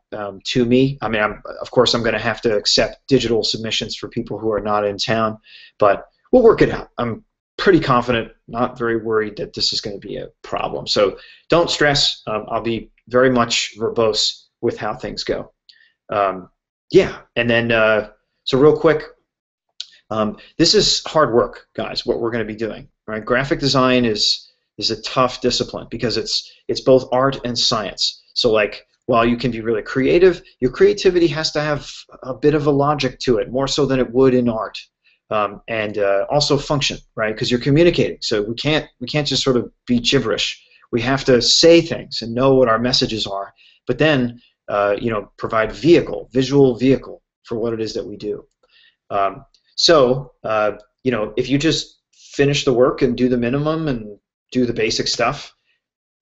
to me. I mean, of course, I'm going to have to accept digital submissions for people who are not in town, but we'll work it out. I'm pretty confident, not very worried that this is going to be a problem. So don't stress. I'll be very much verbose with how things go. Yeah, and then, so real quick, this is hard work, guys, what we're going to be doing. Right? Graphic design is a tough discipline because it's both art and science. So like, while you can be really creative, your creativity has to have a bit of a logic to it, more so than it would in art. And also function, right? Because you're communicating, so we can't just sort of be gibberish. We have to say things and know what our messages are, but then provide visual vehicle for what it is that we do. If you just finish the work and do the minimum and do the basic stuff,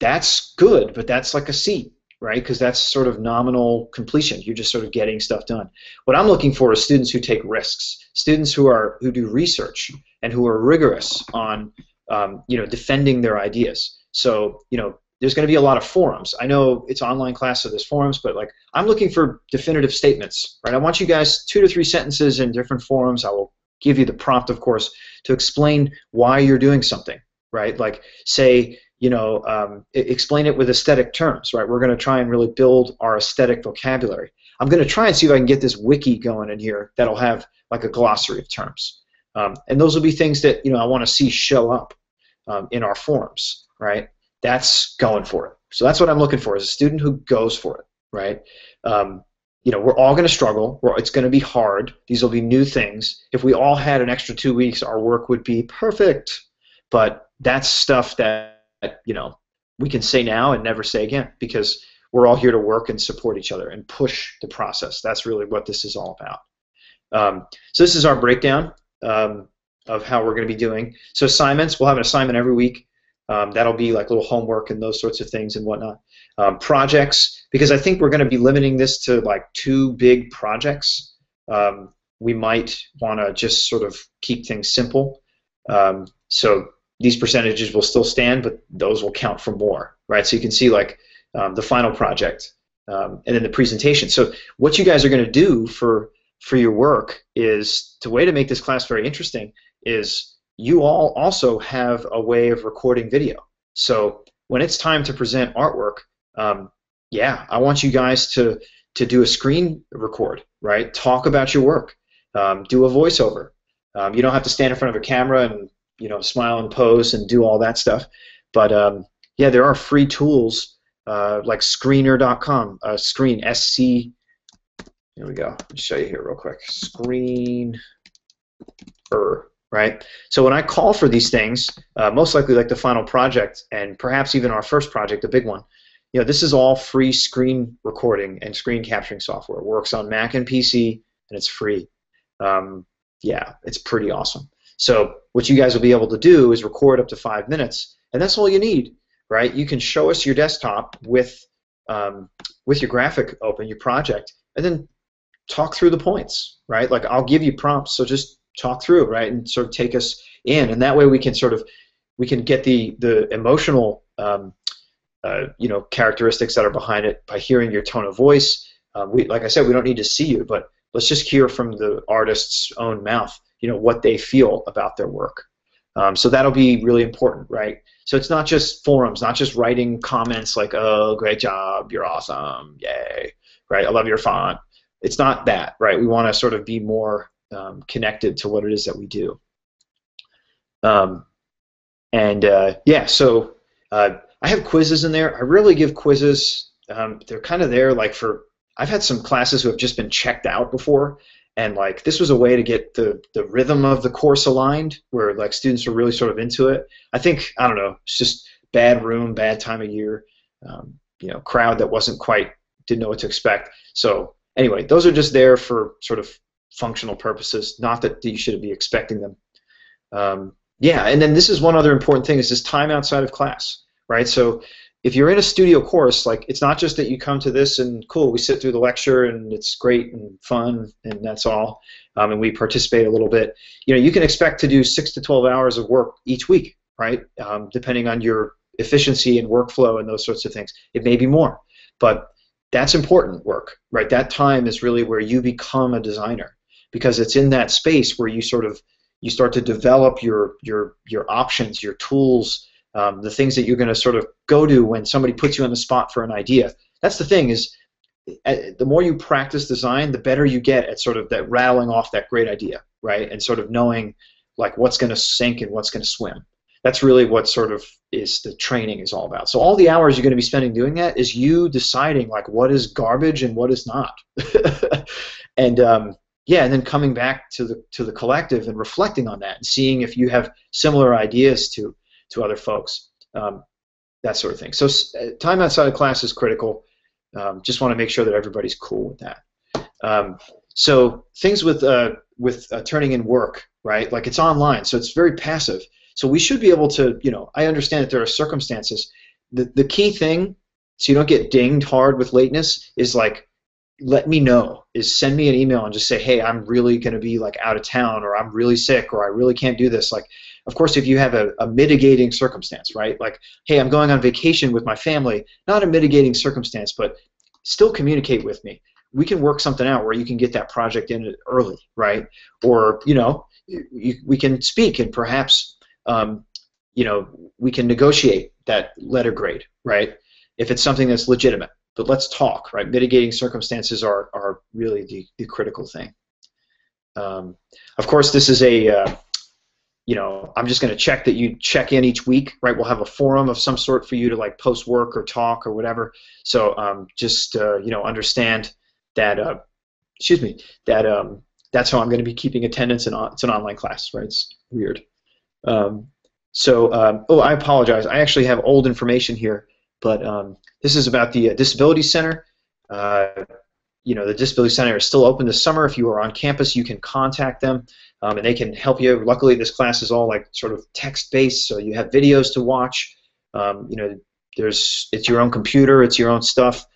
that's good, but that's like a C, right? Because that's sort of nominal completion. You're just sort of getting stuff done. What I'm looking for is students who take risks, students who do research and who are rigorous on defending their ideas. So there's going to be a lot of forums. I know it's online class, so there's forums, but like I'm looking for definitive statements, right? I want you guys 2 to 3 sentences in different forums. I will give you the prompt, of course, to explain why you're doing something, right? Like say, explain it with aesthetic terms, right? We're going to try and really build our aesthetic vocabulary. I'm going to try and see if I can get this wiki going in here that'll have like a glossary of terms. And those will be things that I want to see show up in our forums, right? That's going for it. So that's what I'm looking for, is a student who goes for it, right? We're all going to struggle. It's going to be hard. These will be new things. If we all had an extra 2 weeks, our work would be perfect. But that's stuff that we can say now and never say again, because we're all here to work and support each other and push the process. That's really what this is all about. So this is our breakdown of how we're going to be doing. So assignments, we'll have an assignment every week. That'll be like little homework and those sorts of things and whatnot. Projects, because I think we're going to be limiting this to like 2 big projects. We might want to just sort of keep things simple. So these percentages will still stand, but those will count for more, right? So you can see like the final project and then the presentation. So what you guys are going to do for your work is, the way to make this class very interesting is you all also have a way of recording video. So when it's time to present artwork, I want you guys to do a screen record, right? Talk about your work. Do a voiceover. You don't have to stand in front of a camera and smile and pose and do all that stuff. But there are free tools like Screener.com. Screen, SC. Here we go. Let me show you here real quick. Screener. Right? So when I call for these things, most likely like the final project and perhaps even our first project, the big one, this is all free screen recording and screen capturing software. It works on Mac and PC, and it's free. It's pretty awesome. So what you guys will be able to do is record up to 5 minutes, and that's all you need, right? You can show us your desktop with your graphic open, your project, and then talk through the points, right? Like I'll give you prompts, so just talk through it, right, and sort of take us in, and that way we can get the emotional characteristics that are behind it by hearing your tone of voice. Like I said, we don't need to see you, but let's just hear from the artist's own mouth, what they feel about their work. So that'll be really important, right? So it's not just forums, not just writing comments like, oh, great job, you're awesome, yay, right? I love your font. It's not that, right? We want to sort of be more connected to what it is that we do. Yeah, so I have quizzes in there. I really give quizzes. They're kind of there like I've had some classes who have just been checked out before, and like this was a way to get the rhythm of the course aligned, where like students are really sort of into it. I think, I don't know, it's just bad room, bad time of year, crowd that didn't know what to expect. So anyway, those are just there for sort of functional purposes, not that you should be expecting them. Yeah, and then this is one other important thing, is this time outside of class, right? So if you're in a studio course, like it's not just that you come to this and cool, we sit through the lecture and it's great and fun and that's all, and we participate a little bit. You can expect to do 6 to 12 hours of work each week, right? Depending on your efficiency and workflow and those sorts of things. It may be more, but that's important work, right? That time is really where you become a designer, because it's in that space where you start to develop your options, your tools, the things that you're going to sort of go to when somebody puts you on the spot for an idea. That's the thing, is the more you practice design, the better you get at sort of that rattling off that great idea, right? And sort of knowing like what's going to sink and what's going to swim. That's really what sort of is the training is all about. So all the hours you're going to be spending doing that is you deciding like what is garbage and what is not. And yeah, and then coming back to the collective and reflecting on that and seeing if you have similar ideas to other folks, that sort of thing. So time outside of class is critical. Just want to make sure that everybody's cool with that. So things with turning in work, right? Like it's online, so it's very passive. So we should be able to, I understand that there are circumstances. The key thing, so you don't get dinged hard with lateness, is like, let me know, is send me an email and just say, hey, I'm really going to be like out of town, or I'm really sick, or I really can't do this. Like, of course, if you have a mitigating circumstance, right? Like, hey, I'm going on vacation with my family, not a mitigating circumstance, but still communicate with me. We can work something out where you can get that project in early, right? Or, we can speak and perhaps, we can negotiate that letter grade, right? If it's something that's legitimate. But let's talk, right? Mitigating circumstances are really the critical thing. Of course, this is I'm just going to check that you check in each week, right? We'll have a forum of some sort for you to like post work or talk or whatever. So just understand that, that's how I'm going to be keeping attendance, and it's an online class, right? It's weird. I apologize. I actually have old information here, but this is about the Disability Center. The Disability Center is still open this summer. If you are on campus, you can contact them, and they can help you. Luckily, this class is all like sort of text-based, so you have videos to watch. It's your own computer, it's your own stuff.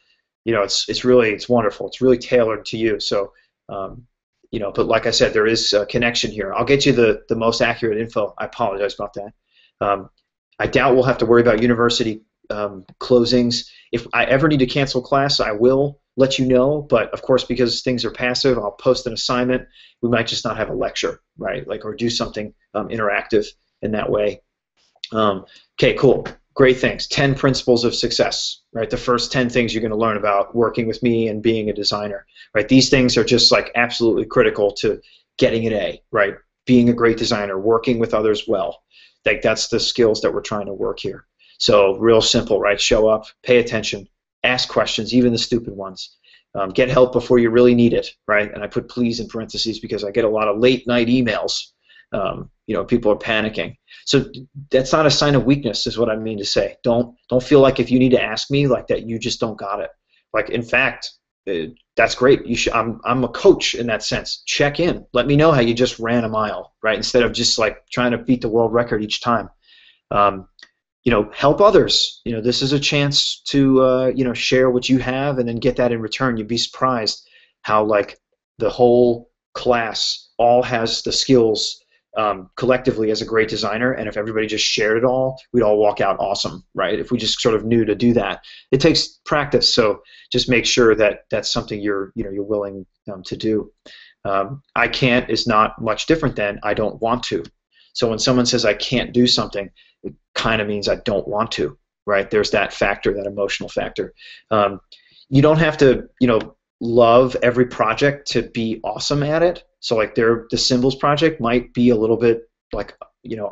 It's wonderful. It's really tailored to you. So, but like I said, there is a connection here. I'll get you the most accurate info. I apologize about that. I doubt we'll have to worry about university closings. If I ever need to cancel class, I will let you know, but of course, because things are passive, I'll post an assignment. We might just not have a lecture, right? Or do something interactive in that way. Okay, cool. Great things. 10 principles of success, right? The first 10 things you're going to learn about working with me and being a designer, right? These things are just like absolutely critical to getting an A, right? Being a great designer, working with others well. That's the skills that we're trying to work here. So real simple, right? Show up, pay attention, ask questions, even the stupid ones. Get help before you really need it, right? And I put please in parentheses because I get a lot of late night emails. People are panicking. So that's not a sign of weakness, is what I mean to say. Don't feel like if you need to ask me like that, you just don't got it. Like, in fact, that's great. I'm a coach in that sense. Check in. Let me know how you just ran a mile, right? Instead of just like trying to beat the world record each time. Help others. This is a chance to share what you have and then get that in return. You'd be surprised how like the whole class all has the skills collectively as a great designer, and if everybody just shared it all, we'd all walk out awesome, right? If we just sort of knew to do that. It takes practice, so just make sure that that's something you're willing to do. I can't is not much different than I don't want to. So when someone says I can't do something, it kind of means I don't want to, right? There's that factor, that emotional factor. You don't have to, love every project to be awesome at it. So like the Symbols project might be a little bit like,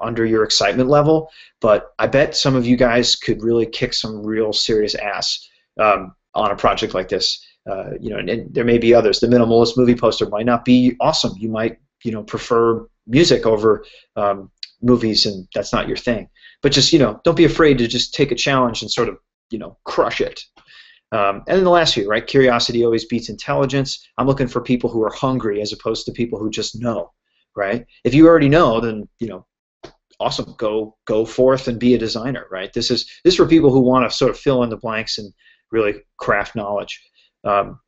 under your excitement level, but I bet some of you guys could really kick some real serious ass on a project like this. And there may be others. The minimalist movie poster might not be awesome. You might, prefer music over movies, and that's not your thing. But just, don't be afraid to just take a challenge and sort of, crush it. And then the last few, right? Curiosity always beats intelligence. I'm looking for people who are hungry as opposed to people who just know, right? If you already know, then awesome. Go forth and be a designer, right? This is for people who want to sort of fill in the blanks and really craft knowledge. And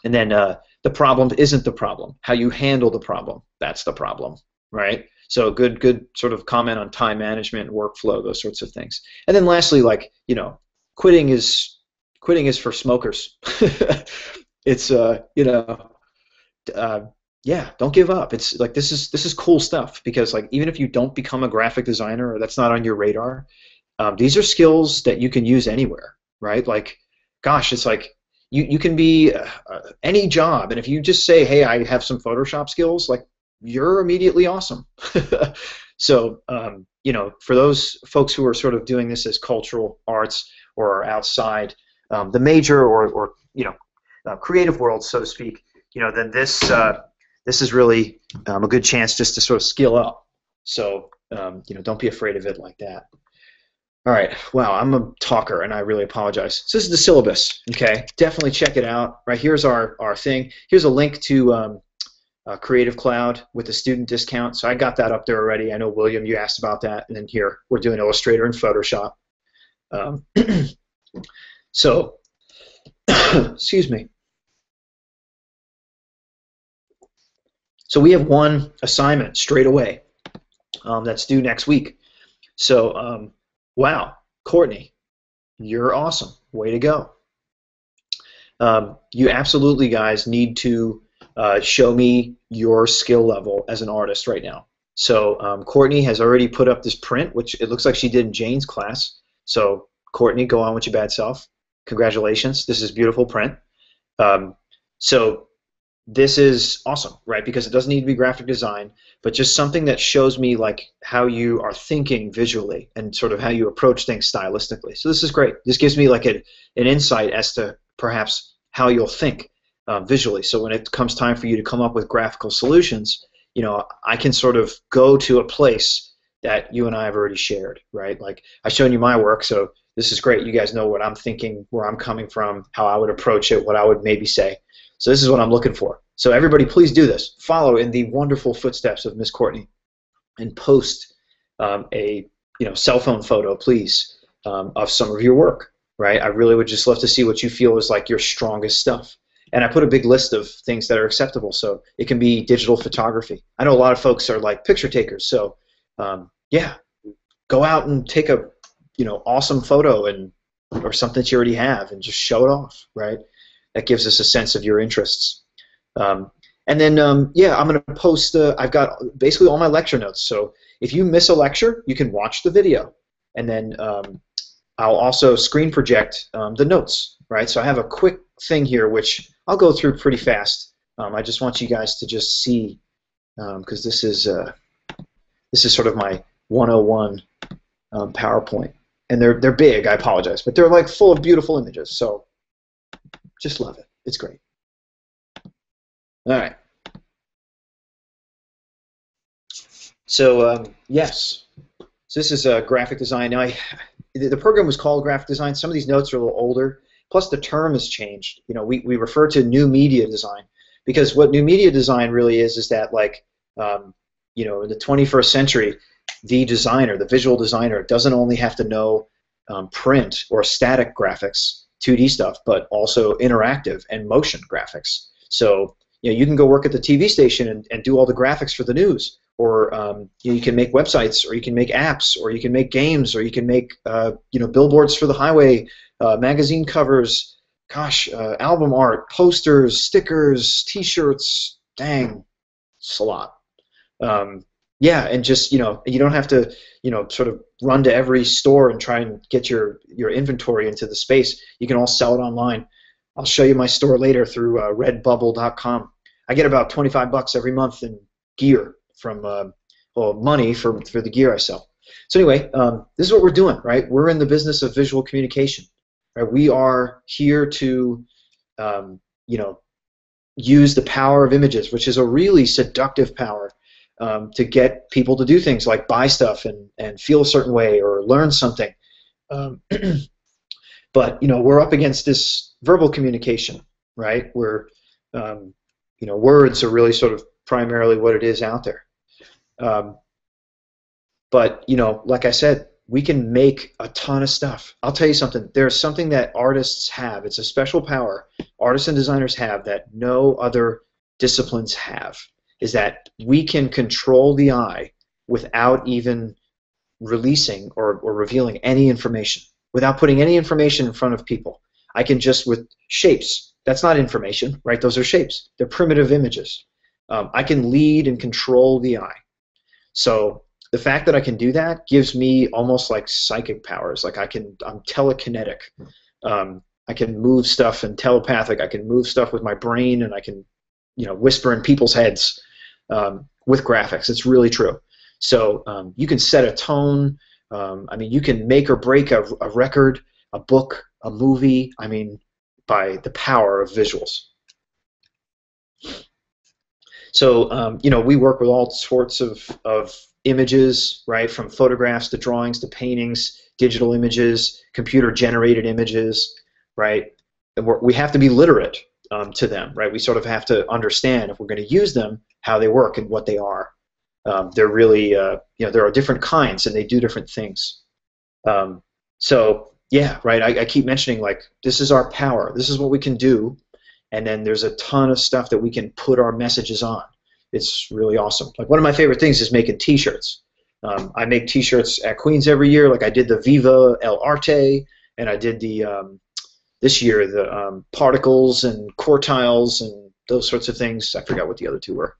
then the problem isn't the problem. How you handle the problem, that's the problem, right? So good sort of comment on time management, workflow, those sorts of things. And then lastly, like quitting is for smokers. It's yeah, don't give up. It's like this is cool stuff, because like even if you don't become a graphic designer or that's not on your radar, these are skills that you can use anywhere, right? Like, gosh, it's like you can be any job, and if you just say, hey, I have some Photoshop skills, like you're immediately awesome. So for those folks who are sort of doing this as cultural arts or are outside the major or creative world, so to speak, then this is really a good chance just to sort of skill up. So don't be afraid of it like that. All right. Wow, I'm a talker, and I really apologize. So this is the syllabus. Okay, definitely check it out. Right, here's our thing. Here's a link to Creative Cloud with the student discount. So I got that up there already. I know, William, you asked about that. And then here, we're doing Illustrator and Photoshop. So, excuse me. So we have one assignment straight away that's due next week. So, wow, Courtney, you're awesome. Way to go. You absolutely, guys, need to show me your skill level as an artist right now. So Courtney has already put up this print, which it looks like she did in Jane's class. So Courtney, go on with your bad self. Congratulations. This is beautiful print. So this is awesome, right? Because it doesn't need to be graphic design, but just something that shows me like how you are thinking visually and sort of how you approach things stylistically. So this is great. This gives me like an insight as to perhaps how you'll think visually. So when it comes time for you to come up with graphical solutions, I can sort of go to a place that you and I have already shared, right? Like I've shown you my work, so this is great. You guys know what I'm thinking, where I'm coming from, how I would approach it, what I would maybe say. So this is what I'm looking for. So everybody, please do this. Follow in the wonderful footsteps of Miss Courtney, and post a cell phone photo, please, of some of your work. Right? I really would just love to see what you feel is like your strongest stuff. And I put a big list of things that are acceptable. So it can be digital photography. I know a lot of folks are like picture takers. So yeah, go out and take a awesome photo or something that you already have and just show it off. Right? That gives us a sense of your interests. And then, yeah, I'm going to post, I've got basically all my lecture notes. So if you miss a lecture, you can watch the video. And then I'll also screen project the notes, right? So I have a quick thing here, which I'll go through pretty fast. I just want you guys to just see, because this is sort of my 101 PowerPoint. And they're big, I apologize, but they're like full of beautiful images. So just love it. It's great. All right. So yes, so this is graphic design. Now, the program was called graphic design. Some of these notes are a little older. Plus, the term has changed. We refer to new media design, because what new media design really is that like in the 21st century, the designer, the visual designer, doesn't only have to know print or static graphics, 2D stuff, but also interactive and motion graphics. So you can go work at the TV station and do all the graphics for the news, or you can make websites, or you can make apps, or you can make games, or you can make billboards for the highway, magazine covers, gosh, album art, posters, stickers, T-shirts. Dang, it's a lot. Yeah, and just, you don't have to, sort of run to every store and try and get your inventory into the space. You can all sell it online. I'll show you my store later through redbubble.com. I get about $25 every month in gear from, money for the gear I sell. So anyway, this is what we're doing, right? We're in the business of visual communication. Right? We are here to, use the power of images, which is a really seductive power, to get people to do things like buy stuff and feel a certain way or learn something. But we're up against this verbal communication, right? Where words are really sort of primarily what it is out there. But like I said, we can make a ton of stuff. I'll tell you something. There's something that artists have. It's a special power artists and designers have that no other disciplines have. Is that we can control the eye without even releasing or revealing any information, without putting any information in front of people. I can just, with shapes, that's not information, right? Those are shapes. They're primitive images. I can lead and control the eye. So the fact that I can do that gives me almost like psychic powers. Like I'm telekinetic. I can move stuff and telepathic. I can move stuff with my brain, and I can, whisper in people's heads. With graphics. It's really true. So you can set a tone. You can make or break a record, a book, a movie, by the power of visuals. So, we work with all sorts of images, right, from photographs to drawings to paintings, digital images, computer-generated images, right? And we have to be literate to them, right? We sort of have to understand, if we're going to use them, how they work and what they are. They're really, there are different kinds, and they do different things. So, yeah, right, I keep mentioning, like, this is our power. This is what we can do, and then there's a ton of stuff that we can put our messages on. It's really awesome. Like, one of my favorite things is making T-shirts. I make T-shirts at Queens every year. Like, I did the Viva El Arte, and I did the, this year, the Particles and Quartiles and those sorts of things. I forgot what the other two were.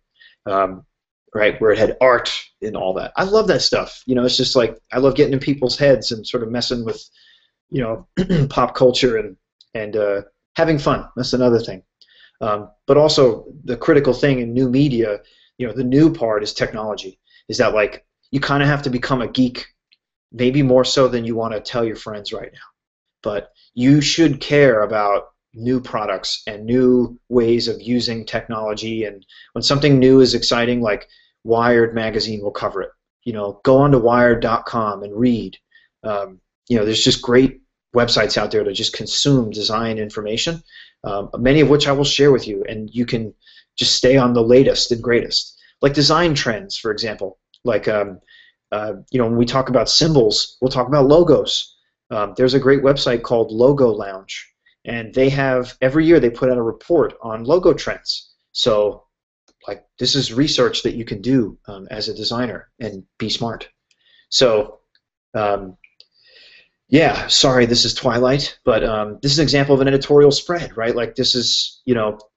Right, where it had art and all that. I love that stuff. It's just like, I love getting in people's heads and sort of messing with, pop culture and having fun. That's another thing. But also the critical thing in new media, the new part is technology. Is that, like, you kind of have to become a geek, maybe more so than you want to tell your friends right now. But you should care about new products and new ways of using technology, and when something new is exciting, like Wired magazine will cover it. Go on to wired.com and read. There's just great websites out there to just consume design information, many of which I will share with you, and you can just stay on the latest and greatest. Like design trends, for example. Like when we talk about symbols, we'll talk about logos. There's a great website called Logo Lounge. And they have, every year they put out a report on logo trends. So, like, this is research that you can do as a designer and be smart. So, yeah, sorry, this is Twilight, but this is an example of an editorial spread, right? Like, this is,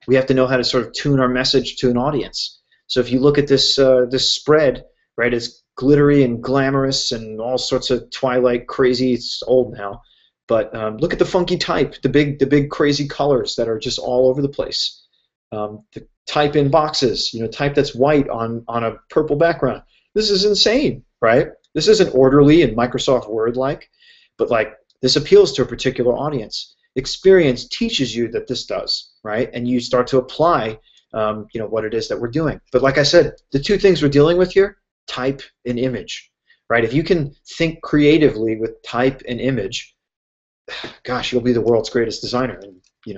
we have to know how to sort of tune our message to an audience. So if you look at this, this spread, right, it's glittery and glamorous and all sorts of Twilight crazy. It's old now. But look at the funky type, the big crazy colors that are just all over the place. The type in boxes, type that's white on a purple background. This is insane, right? This isn't orderly and Microsoft Word-like, but like this appeals to a particular audience. Experience teaches you that this does, right? And you start to apply, what it is that we're doing. But like I said, the two things we're dealing with here, type and image, right? If you can think creatively with type and image, gosh, you'll be the world's greatest designer, and we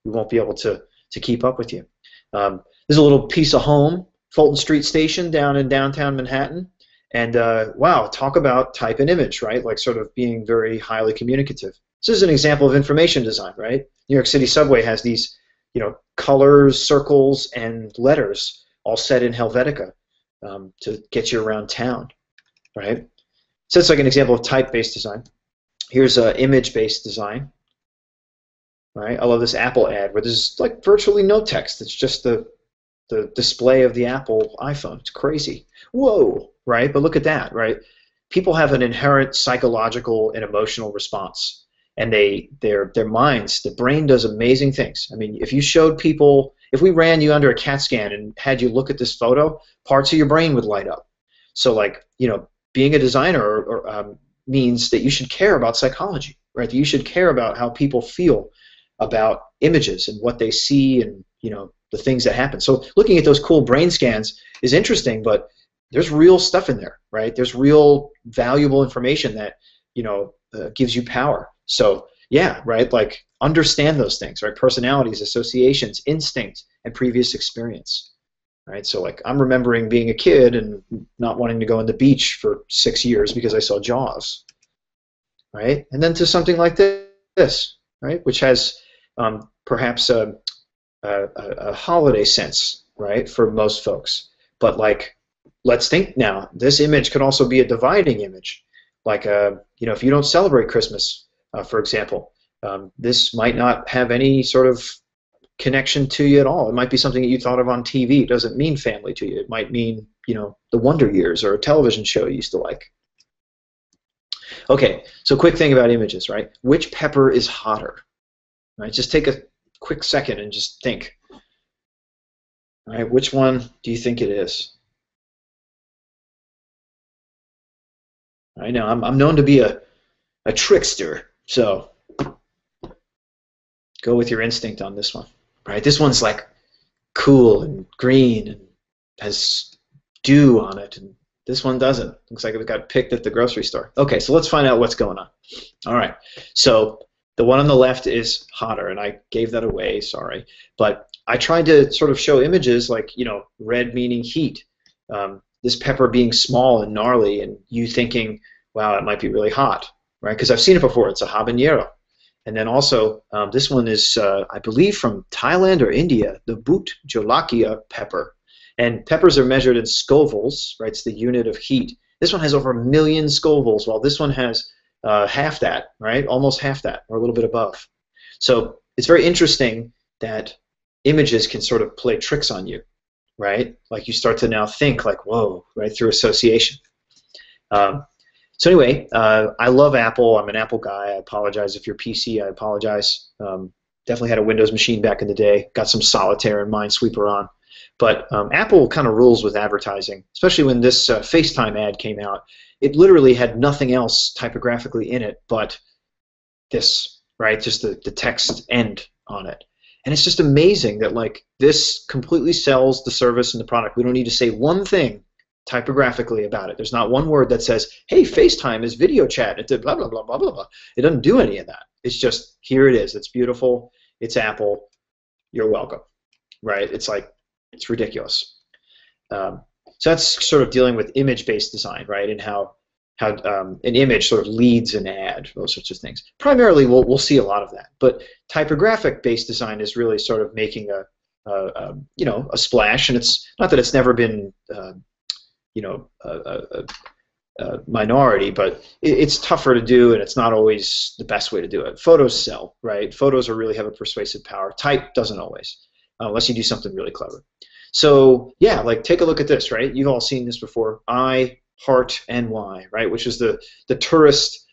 won't be able to keep up with you. There's a little piece of home, Fulton Street Station down in downtown Manhattan, and wow, talk about type and image, right? Like sort of being very highly communicative. This is an example of information design, right? New York City subway has these, colors, circles, and letters all set in Helvetica. to get you around town, right? So it's like an example of type-based design. Here's image-based design, right? I love this Apple ad where there's like virtually no text. It's just the display of the Apple iPhone. It's crazy. Whoa, right? But look at that, right? People have an inherent psychological and emotional response, and their minds, the brain does amazing things. I mean, if you showed people, if we ran you under a CAT scan and had you look at this photo, parts of your brain would light up. So, like, you know, being a designer means that you should care about psychology, right? That you should care about how people feel about images and what they see, and, you know, the things that happen. So looking at those cool brain scans is interesting, but there's real stuff in there, right? There's real valuable information that, you know, gives you power. So yeah, right, like understand those things, right? Personalities, associations, instinct, and previous experience, right? So like I'm remembering being a kid and not wanting to go on the beach for 6 years because I saw Jaws, right? And then to something like this, right, which has perhaps a holiday sense, right, for most folks. But like, let's think now. This image could also be a dividing image. Like, you know, if you don't celebrate Christmas, for example, this might not have any sort of connection to you at all. It might be something that you thought of on TV. It doesn't mean family to you. It might mean, you know, the Wonder Years or a television show you used to like. Okay, so quick thing about images, right? Which pepper is hotter? Right? Just take a quick second and just think. All right, which one do you think it is? I know I'm known to be a trickster, so go with your instinct on this one. Right? This one's like cool and green and has dew on it, and this one doesn't. Looks like it got picked at the grocery store. Okay, so let's find out what's going on. All right, so the one on the left is hotter, and I gave that away, sorry. But I tried to sort of show images like, you know, red meaning heat, this pepper being small and gnarly, and you thinking, wow, it might be really hot, right? Because I've seen it before. It's a habanero. And then also, this one is, I believe, from Thailand or India, the Bhut Jolakia pepper. And peppers are measured in scovilles, right? It's the unit of heat. This one has over 1 million scovilles, while this one has half that, right? Almost half that, or a little bit above. So it's very interesting that images can sort of play tricks on you, right? Like you start to now think like, whoa, right, through association. So anyway, I love Apple. I'm an Apple guy. I apologize if you're PC. I apologize. Definitely had a Windows machine back in the day. Got some Solitaire and Minesweeper on. But Apple kind of rules with advertising, especially when this FaceTime ad came out. It literally had nothing else typographically in it but this, right? Just the text end on it. And it's just amazing that like this completely sells the service and the product. We don't need to say one thing typographically about it. There's not one word that says, hey, FaceTime is video chat. It did blah, blah, blah, blah, blah, blah. It doesn't do any of that. It's just, here it is. It's beautiful. It's Apple. You're welcome, right? It's like, it's ridiculous. So that's sort of dealing with image-based design, right? And how an image sort of leads an ad, those sorts of things. Primarily, we'll see a lot of that. But typographic-based design is really sort of making you know, a splash. And it's not that it's never been you know, a minority, but it's tougher to do, and it's not always the best way to do it. Photos sell, right? Photos really have a persuasive power. Type doesn't always, unless you do something really clever. So yeah, like take a look at this, right? You've all seen this before. I Heart NY, right? Which is the tourist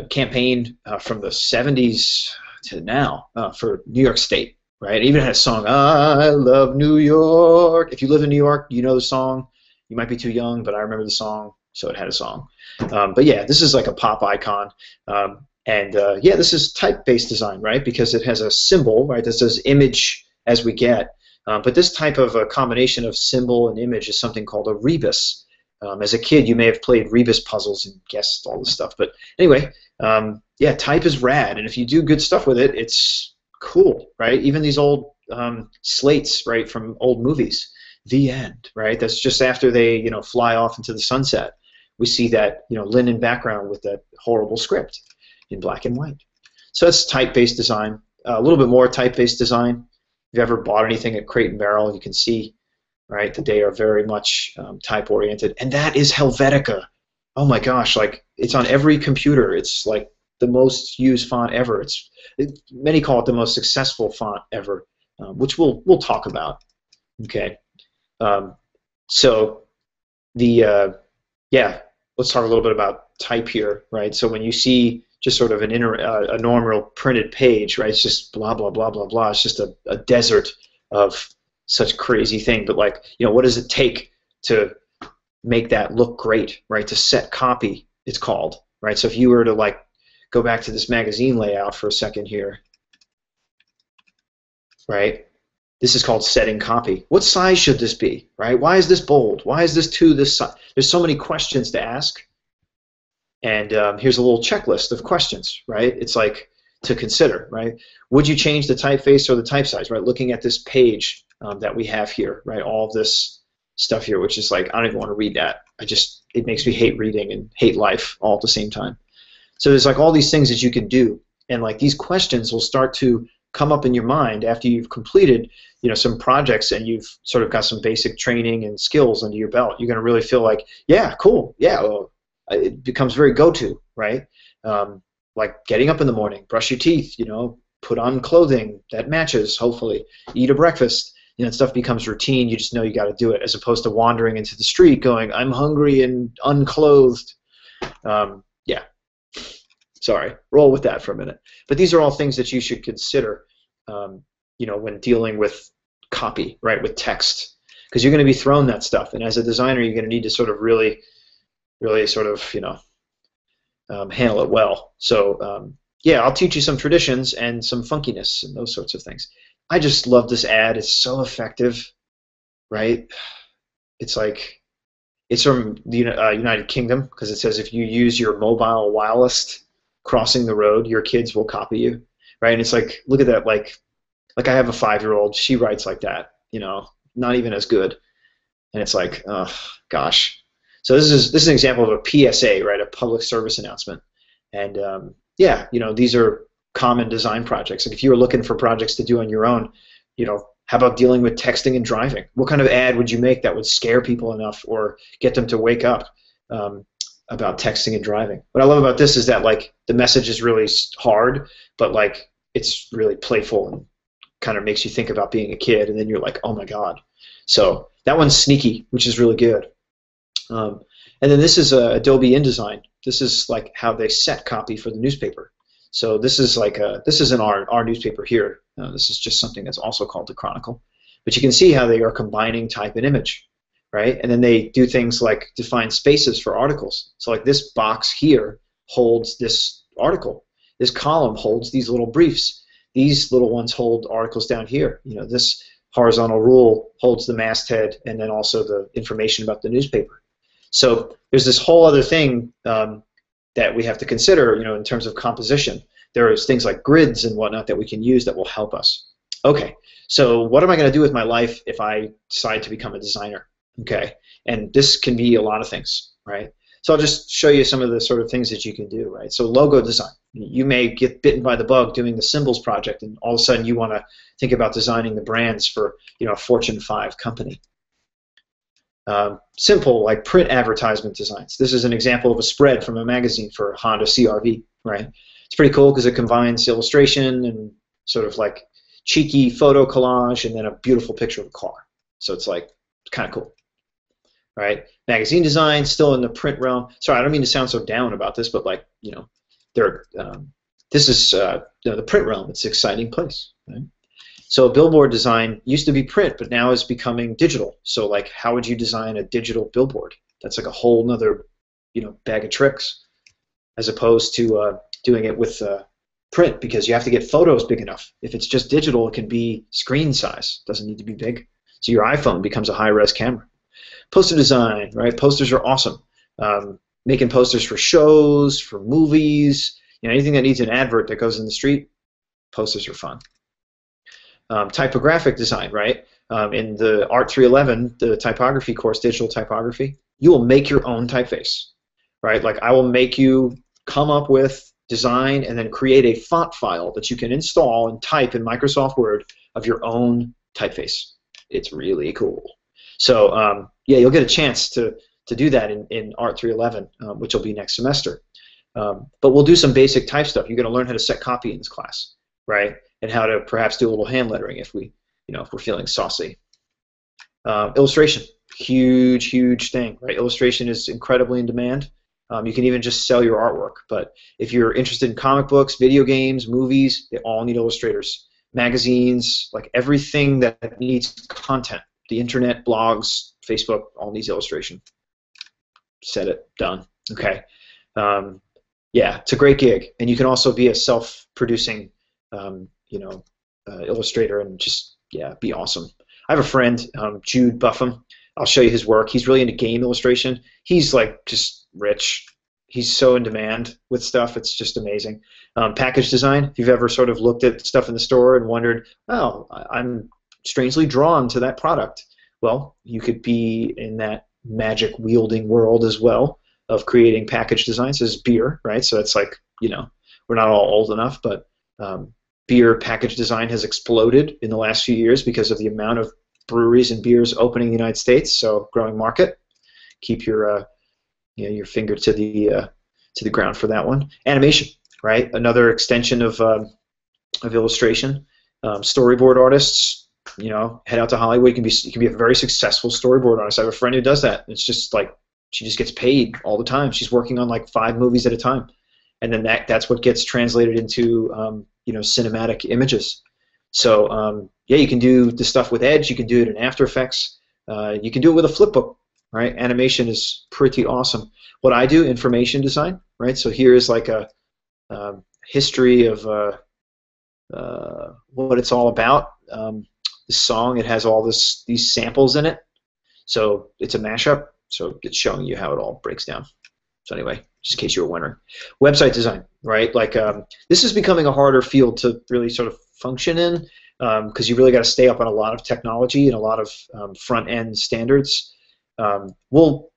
campaign from the 70s to now for New York State, right? It even had a song, I love New York. If you live in New York, you know the song. You might be too young, but I remember the song, so it had a song. But yeah, this is like a pop icon. Yeah, this is type-based design, right? Because it has a symbol, right, that says image as we get. But this type of a combination of symbol and image is something called a rebus. As a kid, you may have played rebus puzzles and guessed all this stuff. But anyway, yeah, type is rad, and if you do good stuff with it, it's cool, right? Even these old slates, right, from old movies. The end, right? That's just after they, you know, fly off into the sunset. We see that, you know, linen background with that horrible script in black and white. So that's type-based design. A little bit more type-based design. If you've ever bought anything at Crate and Barrel, you can see right? They are very much type-oriented, and that is Helvetica. Oh my gosh, like it's on every computer. It's like the most used font ever. Many call it the most successful font ever, which we'll talk about. Okay, so yeah, let's talk a little bit about type here, right? So when you see just sort of a normal printed page, right? It's just blah blah blah blah blah. It's just a desert of such crazy thing. But like, what does it take to make that look great, right? To set copy, it's called, right? So if you were to like go back to this magazine layout for a second here, right? This is called setting copy. What size should this be, right? Why is this bold? Why is this this size? There's so many questions to ask. And here's a little checklist of questions, right? It's like to consider, right? Would you change the typeface or the type size, right? Looking at this page that we have here, right? All of this stuff here, which is like, I don't even want to read that. It makes me hate reading and hate life all at the same time. So there's like all these things that you can do. And like these questions will start to come up in your mind after you've completed, some projects and you've sort of got some basic training and skills under your belt. You're going to really feel like, yeah, cool, yeah, well, it becomes very go-to, right? Like getting up in the morning, brush your teeth, put on clothing that matches, hopefully, eat a breakfast. Stuff becomes routine. You just know you got to do it, as opposed to wandering into the street going, I'm hungry and unclothed. Yeah, sorry, roll with that for a minute. But these are all things that you should consider, when dealing with copy, right, with text, because you're going to be thrown that stuff, and as a designer, you're going to need to sort of really sort of, handle it well. So yeah, I'll teach you some traditions and some funkiness and those sorts of things. I just love this ad. It's so effective, right? It's like, it's from the United Kingdom, because it says if you use your mobile whilst crossing the road, your kids will copy you, right? And it's like, look at that, like I have a 5-year-old, she writes like that, not even as good. And it's like, oh, gosh. So this is an example of a PSA, right, a public service announcement. And yeah, these are common design projects. Like if you were looking for projects to do on your own, how about dealing with texting and driving? What kind of ad would you make that would scare people enough or get them to wake up about texting and driving? What I love about this is that like the message is really hard, but like it's really playful and kind of makes you think about being a kid, and then you're like, oh my God. So that one's sneaky, which is really good. And then this is Adobe InDesign. This is like how they set copy for the newspaper. So this is like this isn't our newspaper here. This is just something that's also called the Chronicle. But you can see how they are combining type and image, right? And then they do things like define spaces for articles. So like this box here holds this article. This column holds these little briefs. These little ones hold articles down here. This horizontal rule holds the masthead and then also the information about the newspaper. So there's this whole other thing that we have to consider, in terms of composition. There's things like grids and whatnot that we can use that will help us. Okay, so what am I going to do with my life if I decide to become a designer? Okay, and this can be a lot of things, right? So I'll just show you some of the sort of things that you can do, right? So logo design. You may get bitten by the bug doing the symbols project, and all of a sudden you want to think about designing the brands for, a Fortune 5 company. Simple, like print advertisement designs. This is an example of a spread from a magazine for Honda CR-V, right? It's pretty cool because it combines illustration and sort of like cheeky photo collage and then a beautiful picture of a car. So it's like kind of cool, right? Magazine design, still in the print realm. Sorry, I don't mean to sound so down about this, but like, this is the print realm. It's an exciting place, right? So billboard design used to be print, but now is becoming digital. So like, how would you design a digital billboard? That's like a whole nother, bag of tricks, as opposed to doing it with print, because you have to get photos big enough. If it's just digital, it can be screen size. It doesn't need to be big. So your iPhone becomes a high-res camera. Poster design, right? Posters are awesome. Making posters for shows, for movies, anything that needs an advert that goes in the street, posters are fun. Typographic design, right? In the Art 311, the typography course, digital typography, you will make your own typeface, right? Like I will make you come up with, design, and then create a font file that you can install and type in Microsoft Word of your own typeface. It's really cool. So yeah, you'll get a chance to do that in Art 311, which will be next semester. But we'll do some basic type stuff. You're going to learn how to set copy in this class, right? And how to perhaps do a little hand lettering if we're feeling saucy. Illustration, huge thing, right? Illustration is incredibly in demand. You can even just sell your artwork. But if you're interested in comic books, video games, movies, they all need illustrators. Magazines, like everything that needs content. The internet, blogs, Facebook, all needs illustration. Said it, done. Okay. Yeah, it's a great gig, and you can also be a self-producing, illustrator, and just be awesome. I have a friend, Jude Buffum. I'll show you his work. He's really into game illustration. He's like just rich. He's so in demand with stuff. It's just amazing. Package design. If you've ever sort of looked at stuff in the store and wondered, oh, I'm strangely drawn to that product. Well, you could be in that magic wielding world as well of creating package designs. This is beer, right? So it's like, we're not all old enough, but beer package design has exploded in the last few years because of the amount of breweries and beers opening in the United States. So growing market. Keep your your finger to the ground for that one. Animation, right? Another extension of illustration. Storyboard artists, head out to Hollywood. You can be a very successful storyboard artist. I have a friend who does that. It's just like she just gets paid all the time. She's working on like 5 movies at a time, and then that's what gets translated into cinematic images. So yeah, you can do the stuff with Edge. You can do it in After Effects. You can do it with a flipbook, right? Animation is pretty awesome. What I do, information design, right? So here is like a history of what it's all about. This song, it has all these samples in it. So it's a mashup. So it's showing you how it all breaks down. So anyway, just in case you were wondering. Website design, right? Like this is becoming a harder field to really sort of function in because you really got to stay up on a lot of technology and a lot of front-end standards. We'll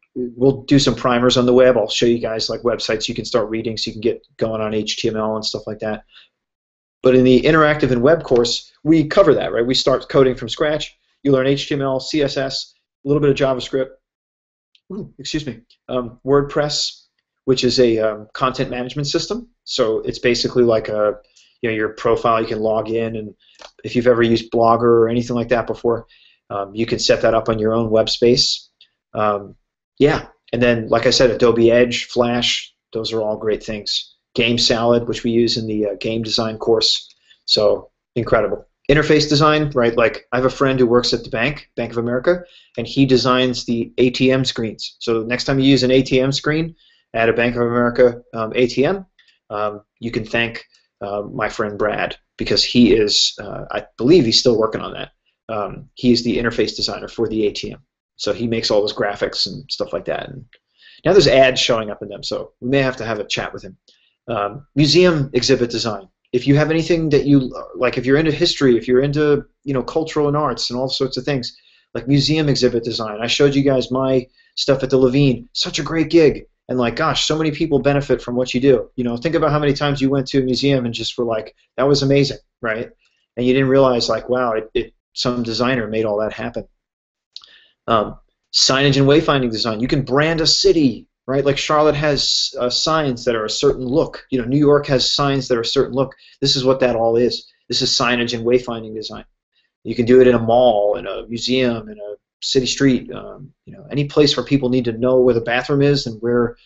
do some primers on the web. I'll show you guys like websites you can start reading so you can get going on HTML and stuff like that. But in the interactive and web course, we cover that, right? We start coding from scratch. You learn HTML, CSS, a little bit of JavaScript. WordPress, which is a content management system. So it's basically like your profile. You can log in, and if you've ever used Blogger or anything like that before, you can set that up on your own web space. Yeah, and then like I said, Adobe Edge, Flash, those are all great things. Game Salad, which we use in the game design course. So incredible. Interface design, right? Like I have a friend who works at the Bank of America, and he designs the ATM screens. So next time you use an ATM screen at a Bank of America ATM, you can thank my friend Brad because he is, I believe he's still working on that. He is the interface designer for the ATM. So he makes all those graphics and stuff like that. And now there's ads showing up in them, so we may have to have a chat with him. Museum exhibit design. If you have anything that you like, if you're into history, if you're into cultural and arts and all sorts of things, like museum exhibit design. I showed you guys my stuff at the Levine. Such a great gig, and like, gosh, so many people benefit from what you do. Think about how many times you went to a museum and just were like, that was amazing, right? And you didn't realize like, wow, some designer made all that happen. Signage and wayfinding design. You can brand a city. Right, like Charlotte has signs that are a certain look. New York has signs that are a certain look. This is what that all is. This is signage and wayfinding design. You can do it in a mall, in a museum, in a city street. Any place where people need to know where the bathroom is and where,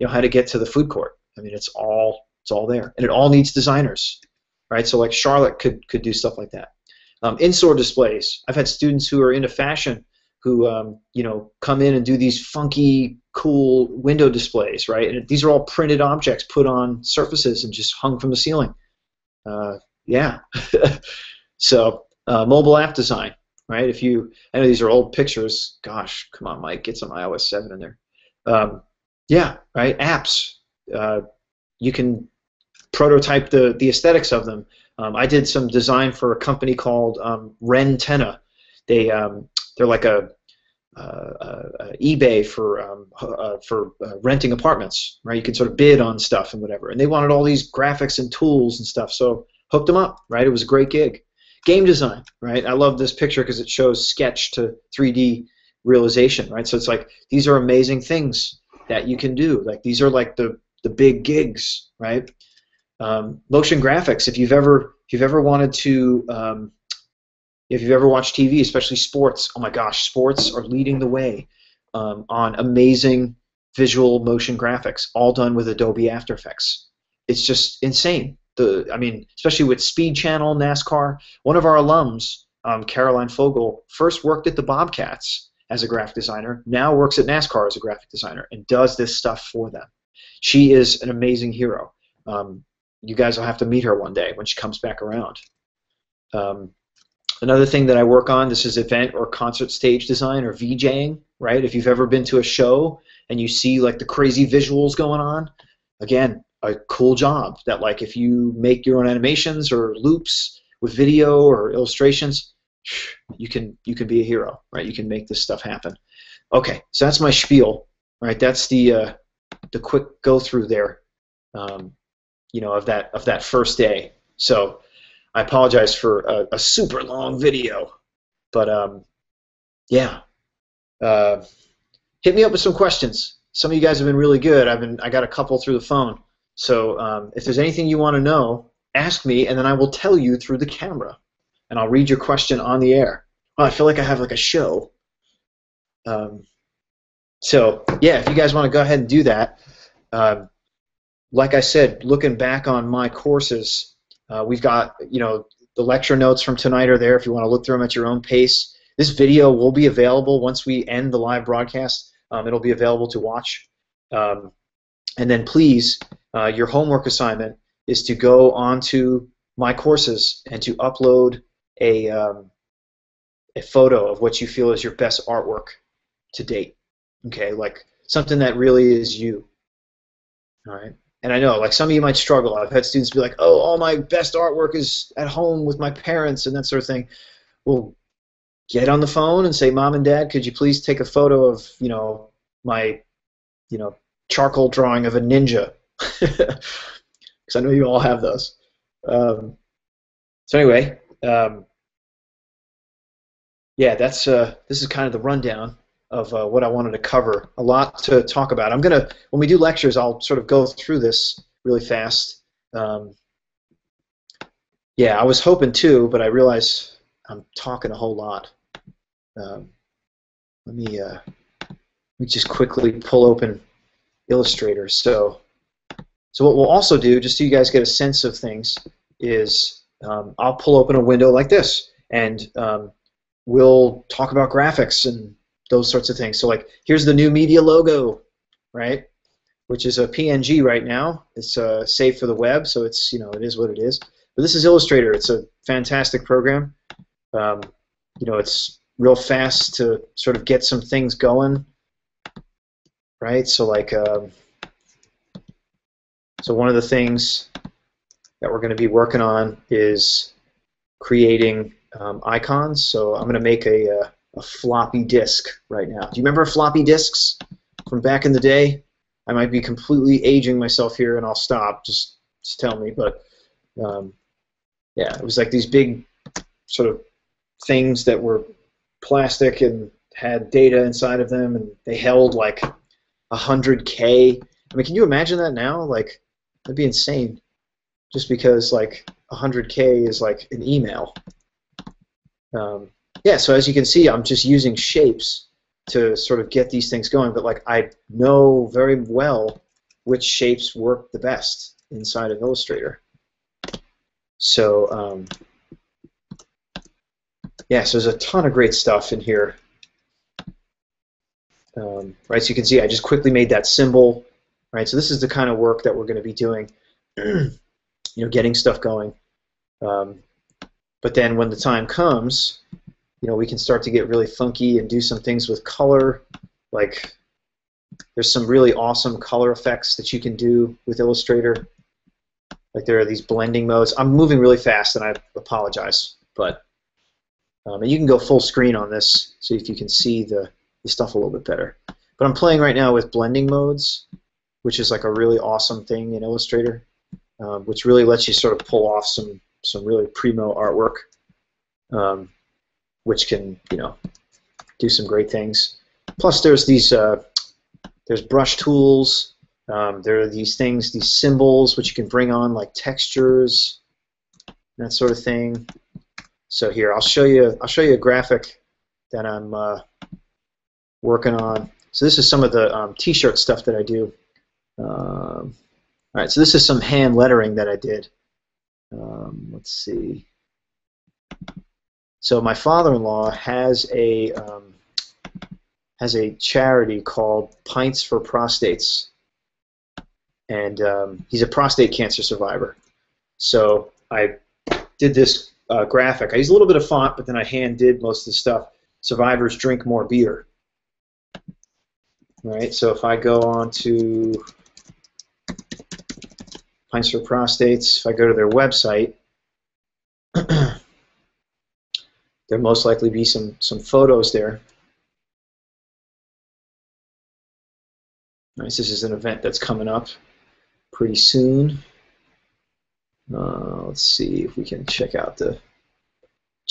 how to get to the food court. I mean, it's all there, and it all needs designers, right? So like Charlotte could do stuff like that. In-store displays. I've had students who are into fashion who come in and do these funky, cool window displays, right? And these are all printed objects put on surfaces and just hung from the ceiling. Yeah. So mobile app design, right? I know these are old pictures. Gosh, come on, Mike, get some iOS 7 in there. Yeah, right. Apps. You can prototype the aesthetics of them. I did some design for a company called Rentenna. They're like a eBay for renting apartments, right? You can sort of bid on stuff and whatever. And they wanted all these graphics and tools and stuff, so hooked them up, right? It was a great gig. Game design, right? I love this picture because it shows sketch to 3D realization, right? So it's like these are amazing things that you can do. Like these are like the big gigs, right? Motion graphics. If you've ever wanted to, if you've ever watched TV, especially sports, oh my gosh, sports are leading the way on amazing visual motion graphics, all done with Adobe After Effects. It's just insane. I mean, especially with Speed Channel, NASCAR. One of our alums, Caroline Fogel, first worked at the Bobcats as a graphic designer, now works at NASCAR as a graphic designer, and does this stuff for them. She is an amazing hero. You guys will have to meet her one day when she comes back around. Another thing that I work on, this is event or concert stage design or VJing, right? If you've ever been to a show and you see like the crazy visuals going on, again, a cool job that like if you make your own animations or loops with video or illustrations, you can be a hero, right? You can make this stuff happen. Okay, so that's my spiel, right? That's the quick go through there, you know, of that first day. So I apologize for a super long video, but yeah, hit me up with some questions. Some of you guys have been really good. I got a couple through the phone. So if there's anything you want to know, ask me, and then I will tell you through the camera, and I'll read your question on the air. Oh, I feel like I have like a show. So yeah, if you guys want to go ahead and do that, like I said, looking back on my courses, we've got, you know, the lecture notes from tonight are there if you want to look through them at your own pace. This video will be available once we end the live broadcast. It'll be available to watch. And then please, your homework assignment is to go onto my courses and to upload a photo of what you feel is your best artwork to date. Okay, like something that really is you. All right. And I know, like, some of you might struggle. I've had students be like, oh, all my best artwork is at home with my parents and that sort of thing. Well, get on the phone and say, Mom and Dad, could you please take a photo of, you know, my, you know, charcoal drawing of a ninja? Because I know you all have those. So anyway, yeah, that's this is kind of the rundown of what I wanted to cover. A lot to talk about. I'm gonna, when we do lectures, I'll sort of go through this really fast. Yeah, I was hoping to, but I realize I'm talking a whole lot. Let me just quickly pull open Illustrator. So what we'll also do, just so you guys get a sense of things, is I'll pull open a window like this, and we'll talk about graphics and those sorts of things. So like, here's the new media logo, right? Which is a PNG right now. It's saved for the web, so it's, you know, it is what it is. But this is Illustrator. It's a fantastic program. You know, it's real fast to sort of get some things going, right? So like, so one of the things that we're going to be working on is creating icons. So I'm going to make a floppy disk right now. Do you remember floppy disks from back in the day? I might be completely aging myself here, and I'll stop. Just tell me. But yeah, it was like these big sort of things that were plastic and had data inside of them, and they held like 100K. I mean, can you imagine that now? Like, that'd be insane. Just because like 100K is like an email. Yeah, so as you can see, I'm just using shapes to sort of get these things going, but like I know very well which shapes work the best inside of Illustrator. So yeah, so there's a ton of great stuff in here. Right, so you can see I just quickly made that symbol. Right, so this is the kind of work that we're going to be doing. You know, getting stuff going. But then when the time comes, you know, we can start to get really funky and do some things with color. Like, there's some really awesome color effects that you can do with Illustrator. Like, there are these blending modes. I'm moving really fast, and I apologize. But and you can go full screen on this, so if you can see the stuff a little bit better. But I'm playing right now with blending modes, which is like a really awesome thing in Illustrator, which really lets you sort of pull off some really primo artwork. Which can, you know, do some great things. Plus, there's these there's brush tools. There are these things, these symbols, which you can bring on like textures, that sort of thing. So here, I'll show you a graphic that I'm working on. So this is some of the T-shirt stuff that I do. All right, so this is some hand lettering that I did. Let's see. So my father-in-law has a charity called Pints for Prostates, and he's a prostate cancer survivor. So I did this graphic. I used a little bit of font, but then I hand did most of the stuff. Survivors drink more beer. All right, so if I go on to Pints for Prostates, if I go to their website, there'll most likely be some photos there. Nice. This is an event that's coming up pretty soon. Let's see if we can check out the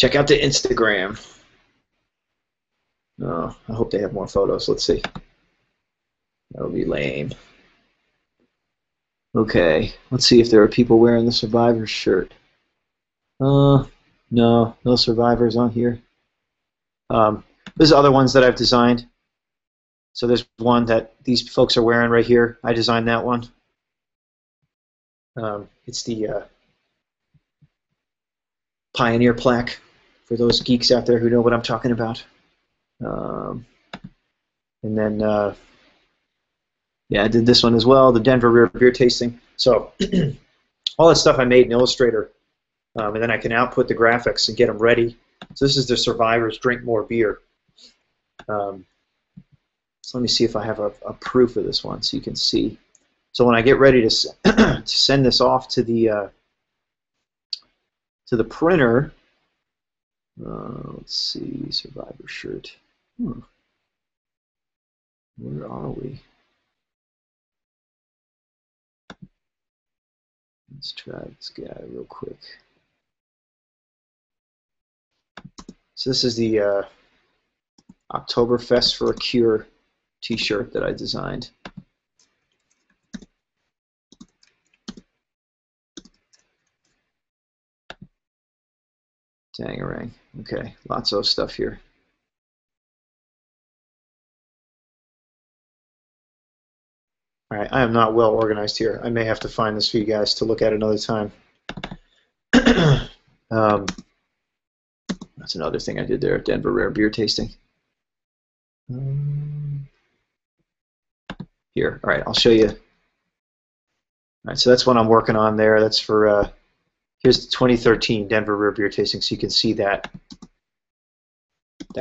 Instagram. I hope they have more photos. Let's see. That'll be lame. Okay, let's see if there are people wearing the Survivor shirt. No Survivors on here. There's other ones that I've designed. So there's one that these folks are wearing right here. I designed that one. It's the Pioneer plaque for those geeks out there who know what I'm talking about. And then, yeah, I did this one as well, the Denver Rare Beer Tasting. So all that stuff I made in Illustrator, and then I can output the graphics and get them ready. So this is the Survivors Drink More Beer. So let me see if I have a proof of this one so you can see. So when I get ready to to send this off to the printer, let's see, Survivor shirt. Where are we? Let's try this guy real quick. So this is the Oktoberfest for a Cure T-shirt that I designed. Dangarang. Okay, lots of stuff here. All right, I am not well organized here. I may have to find this for you guys to look at another time. That's another thing I did there at Denver Rare Beer Tasting. Here, all right, I'll show you. All right, so that's what I'm working on there. That's for, here's the 2013 Denver Rare Beer Tasting, so you can see that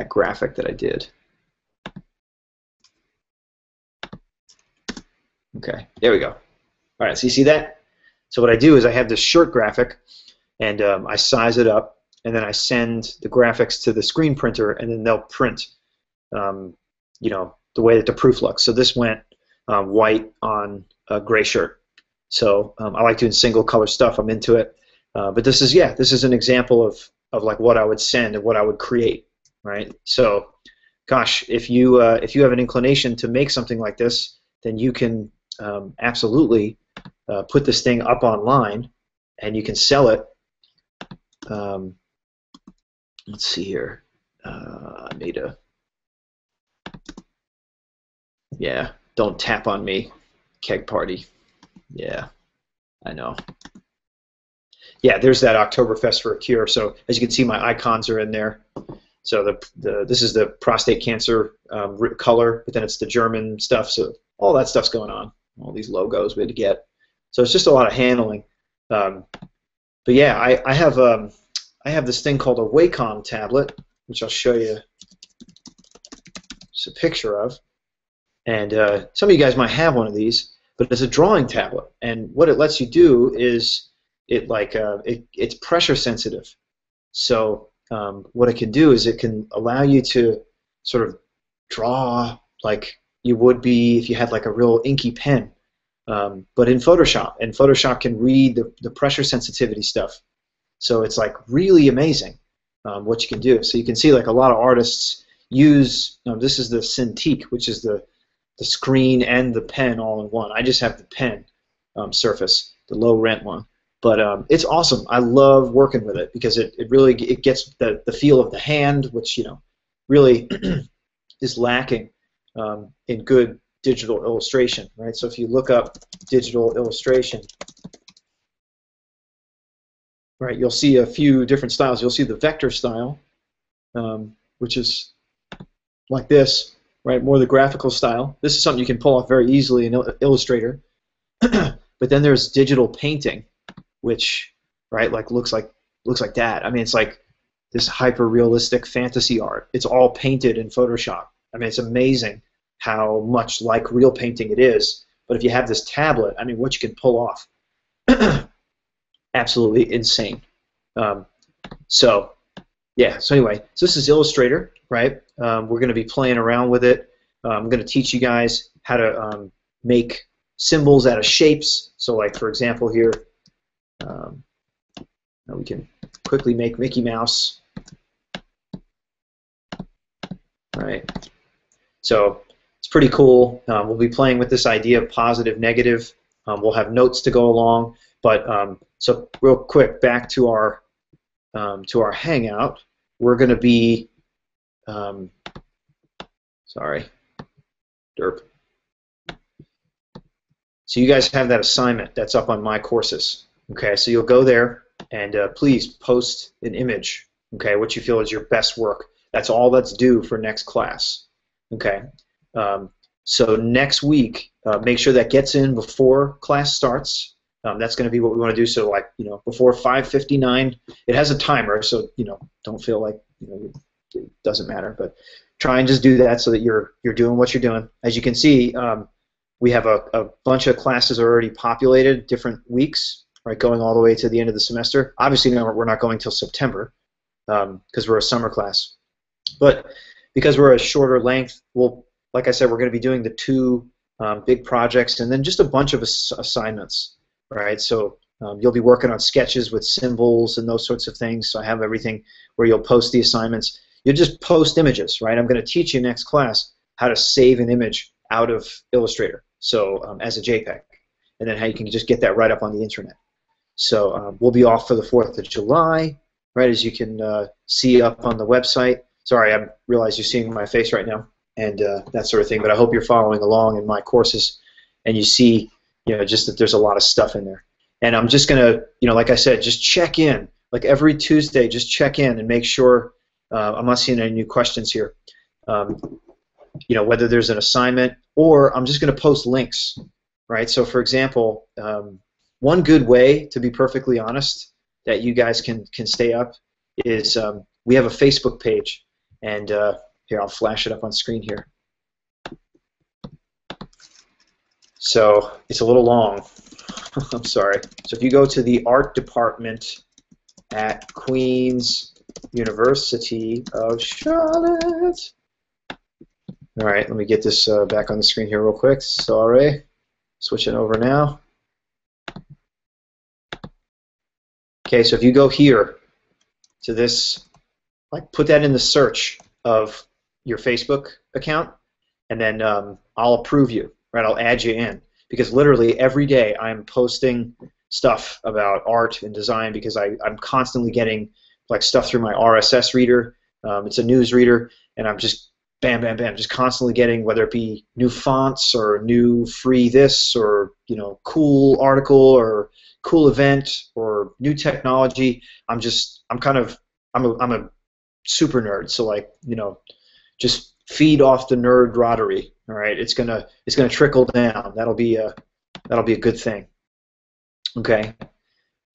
graphic that I did. Okay, there we go. All right, so you see that? So what I do is I have this shirt graphic, and I size it up, and then I send the graphics to the screen printer, and then they'll print, you know, the way that the proof looks. So this went white on a gray shirt. So I like doing single color stuff. I'm into it. But this is, yeah, this is an example of like what I would send and what I would create, right? So, gosh, if you have an inclination to make something like this, then you can absolutely put this thing up online, and you can sell it. Let's see here. I made a, yeah, don't tap on me, keg party. Yeah, I know. Yeah, there's that Oktoberfest for a Cure. So as you can see, my icons are in there. So this is the prostate cancer color, but then it's the German stuff. So all that stuff's going on. All these logos we had to get. So it's just a lot of handling. But yeah, I have this thing called a Wacom tablet, which I'll show you just a picture of. And some of you guys might have one of these, but it's a drawing tablet. And what it lets you do is it's pressure sensitive. So what it can do is it can allow you to sort of draw like you would be if you had like a real inky pen, but in Photoshop. And Photoshop can read the pressure sensitivity stuff. So it's like really amazing what you can do. So you can see like a lot of artists use, this is the Cintiq, which is the screen and the pen all in one. I just have the pen Surface, the low rent one. But it's awesome. I love working with it because it really gets the feel of the hand, which really is lacking in good digital illustration, right? So if you look up digital illustration, right, you'll see a few different styles. You'll see the vector style, which is like this, right? More the graphical style. This is something you can pull off very easily in Illustrator. But then there's digital painting, which, right, looks like that. I mean, it's like this hyper-realistic fantasy art. It's all painted in Photoshop. I mean, it's amazing how much like real painting it is. But if you have this tablet, I mean, what you can pull off, absolutely insane. So anyway, so this is Illustrator, right? We're going to be playing around with it. I'm going to teach you guys how to make symbols out of shapes. So, like for example, here, we can quickly make Mickey Mouse, right? So it's pretty cool. We'll be playing with this idea of positive, negative. We'll have notes to go along. But so real quick, back to our Hangout. We're going to be, sorry, derp. So you guys have that assignment that's up on My Courses. Okay, so you'll go there and please post an image. Okay, what you feel is your best work. That's all that's due for next class. Okay, so next week, make sure that gets in before class starts. That's going to be what we want to do. So like before 5:59, it has a timer, so don't feel like it doesn't matter, but try and just do that so that you're doing what you're doing. As you can see, we have a bunch of classes already populated, different weeks, right, going all the way to the end of the semester. Obviously, no, we're not going till September because we're a summer class. But because we're a shorter length, like I said, we're going to be doing the 2 big projects and then just a bunch of assignments, right? So you'll be working on sketches with symbols and those sorts of things. So I have everything where you'll post the assignments. You'll just post images, right? I'm going to teach you next class how to save an image out of Illustrator, so as a JPEG, and then how you can just get that right up on the internet. So we'll be off for the 4th of July, right, as you can see up on the website. Sorry, I realize you're seeing my face right now and that sort of thing, but I hope you're following along in My Courses and you see just that there's a lot of stuff in there. And I'm just going to, like I said, just check in. Like every Tuesday, just check in and make sure I'm not seeing any new questions here. Whether there's an assignment or I'm just going to post links, right? So for example, one good way, to be perfectly honest, that you guys can stay up is we have a Facebook page, and here, I'll flash it up on screen here. So it's a little long. I'm sorry. So if you go to the art department at Queen's University of Charlotte. All right, let me get this back on the screen here real quick. Sorry. Switching over now. Okay, so if you go here to this, like put that in the search of your Facebook account, and then I'll approve you, right? I'll add you in. Because literally every day I'm posting stuff about art and design because I'm constantly getting like stuff through my RSS reader. It's a news reader, and I'm just bam, bam, bam, just constantly getting, whether it be new fonts or new free this or cool article or cool event or new technology. I'm a super nerd, so like just feed off the nerd roddery. All right, it's gonna trickle down. That'll be a good thing. Okay.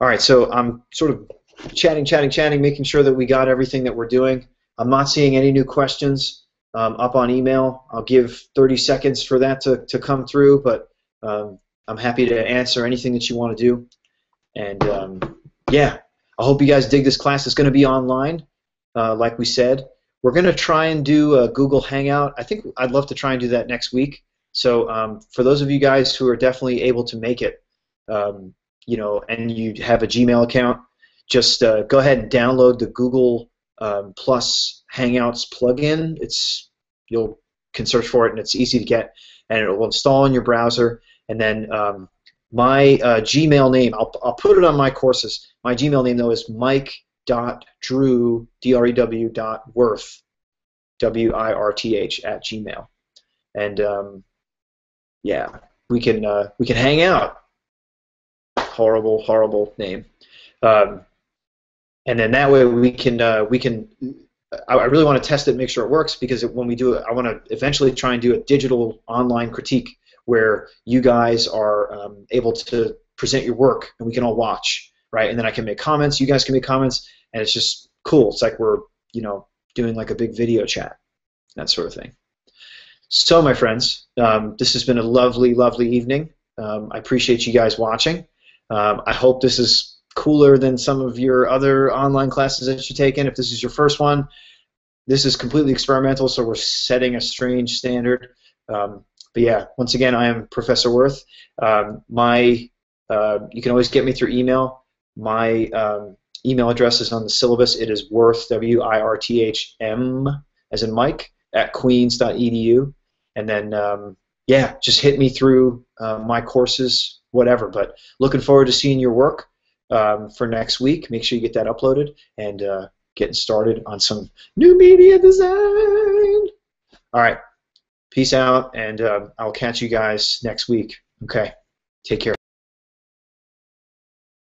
All right, so I'm sort of chatting, making sure that we got everything that we're doing. I'm not seeing any new questions up on email. I'll give 30 seconds for that to come through, but I'm happy to answer anything that you want to do. And yeah, I hope you guys dig this class. It's going to be online, like we said. We're going to try and do a Google Hangout. I think I'd love to try and do that next week. So for those of you guys who are definitely able to make it, and you have a Gmail account, just go ahead and download the Google plus Hangouts plugin. You can search for it, and it's easy to get, and it will install in your browser. And then my Gmail name, I'll put it on my courses. My Gmail name, though, is mike.drew, drew.wirth, WIRTH, at Gmail. And yeah, we can hang out. Horrible, horrible name. And then that way we can I really want to test it and make sure it works, because when we do it, I want to eventually try and do a digital online critique where you guys are able to present your work and we can all watch, right? And then I can make comments, you guys can make comments, and it's just cool. It's like we're, doing like a big video chat, that sort of thing. So, my friends, this has been a lovely, lovely evening. I appreciate you guys watching. I hope this is cooler than some of your other online classes that you've taken. If this is your first one, this is completely experimental, so we're setting a strange standard. But yeah, once again, I am Professor Wirth. You can always get me through email. My email address is on the syllabus. It is Wirth, WIRTHM, as in Mike, at queens.edu. And then, yeah, just hit me through my courses, whatever. But looking forward to seeing your work for next week. Make sure you get that uploaded and getting started on some new media design. All right. Peace out, and I'll catch you guys next week. Okay. Take care.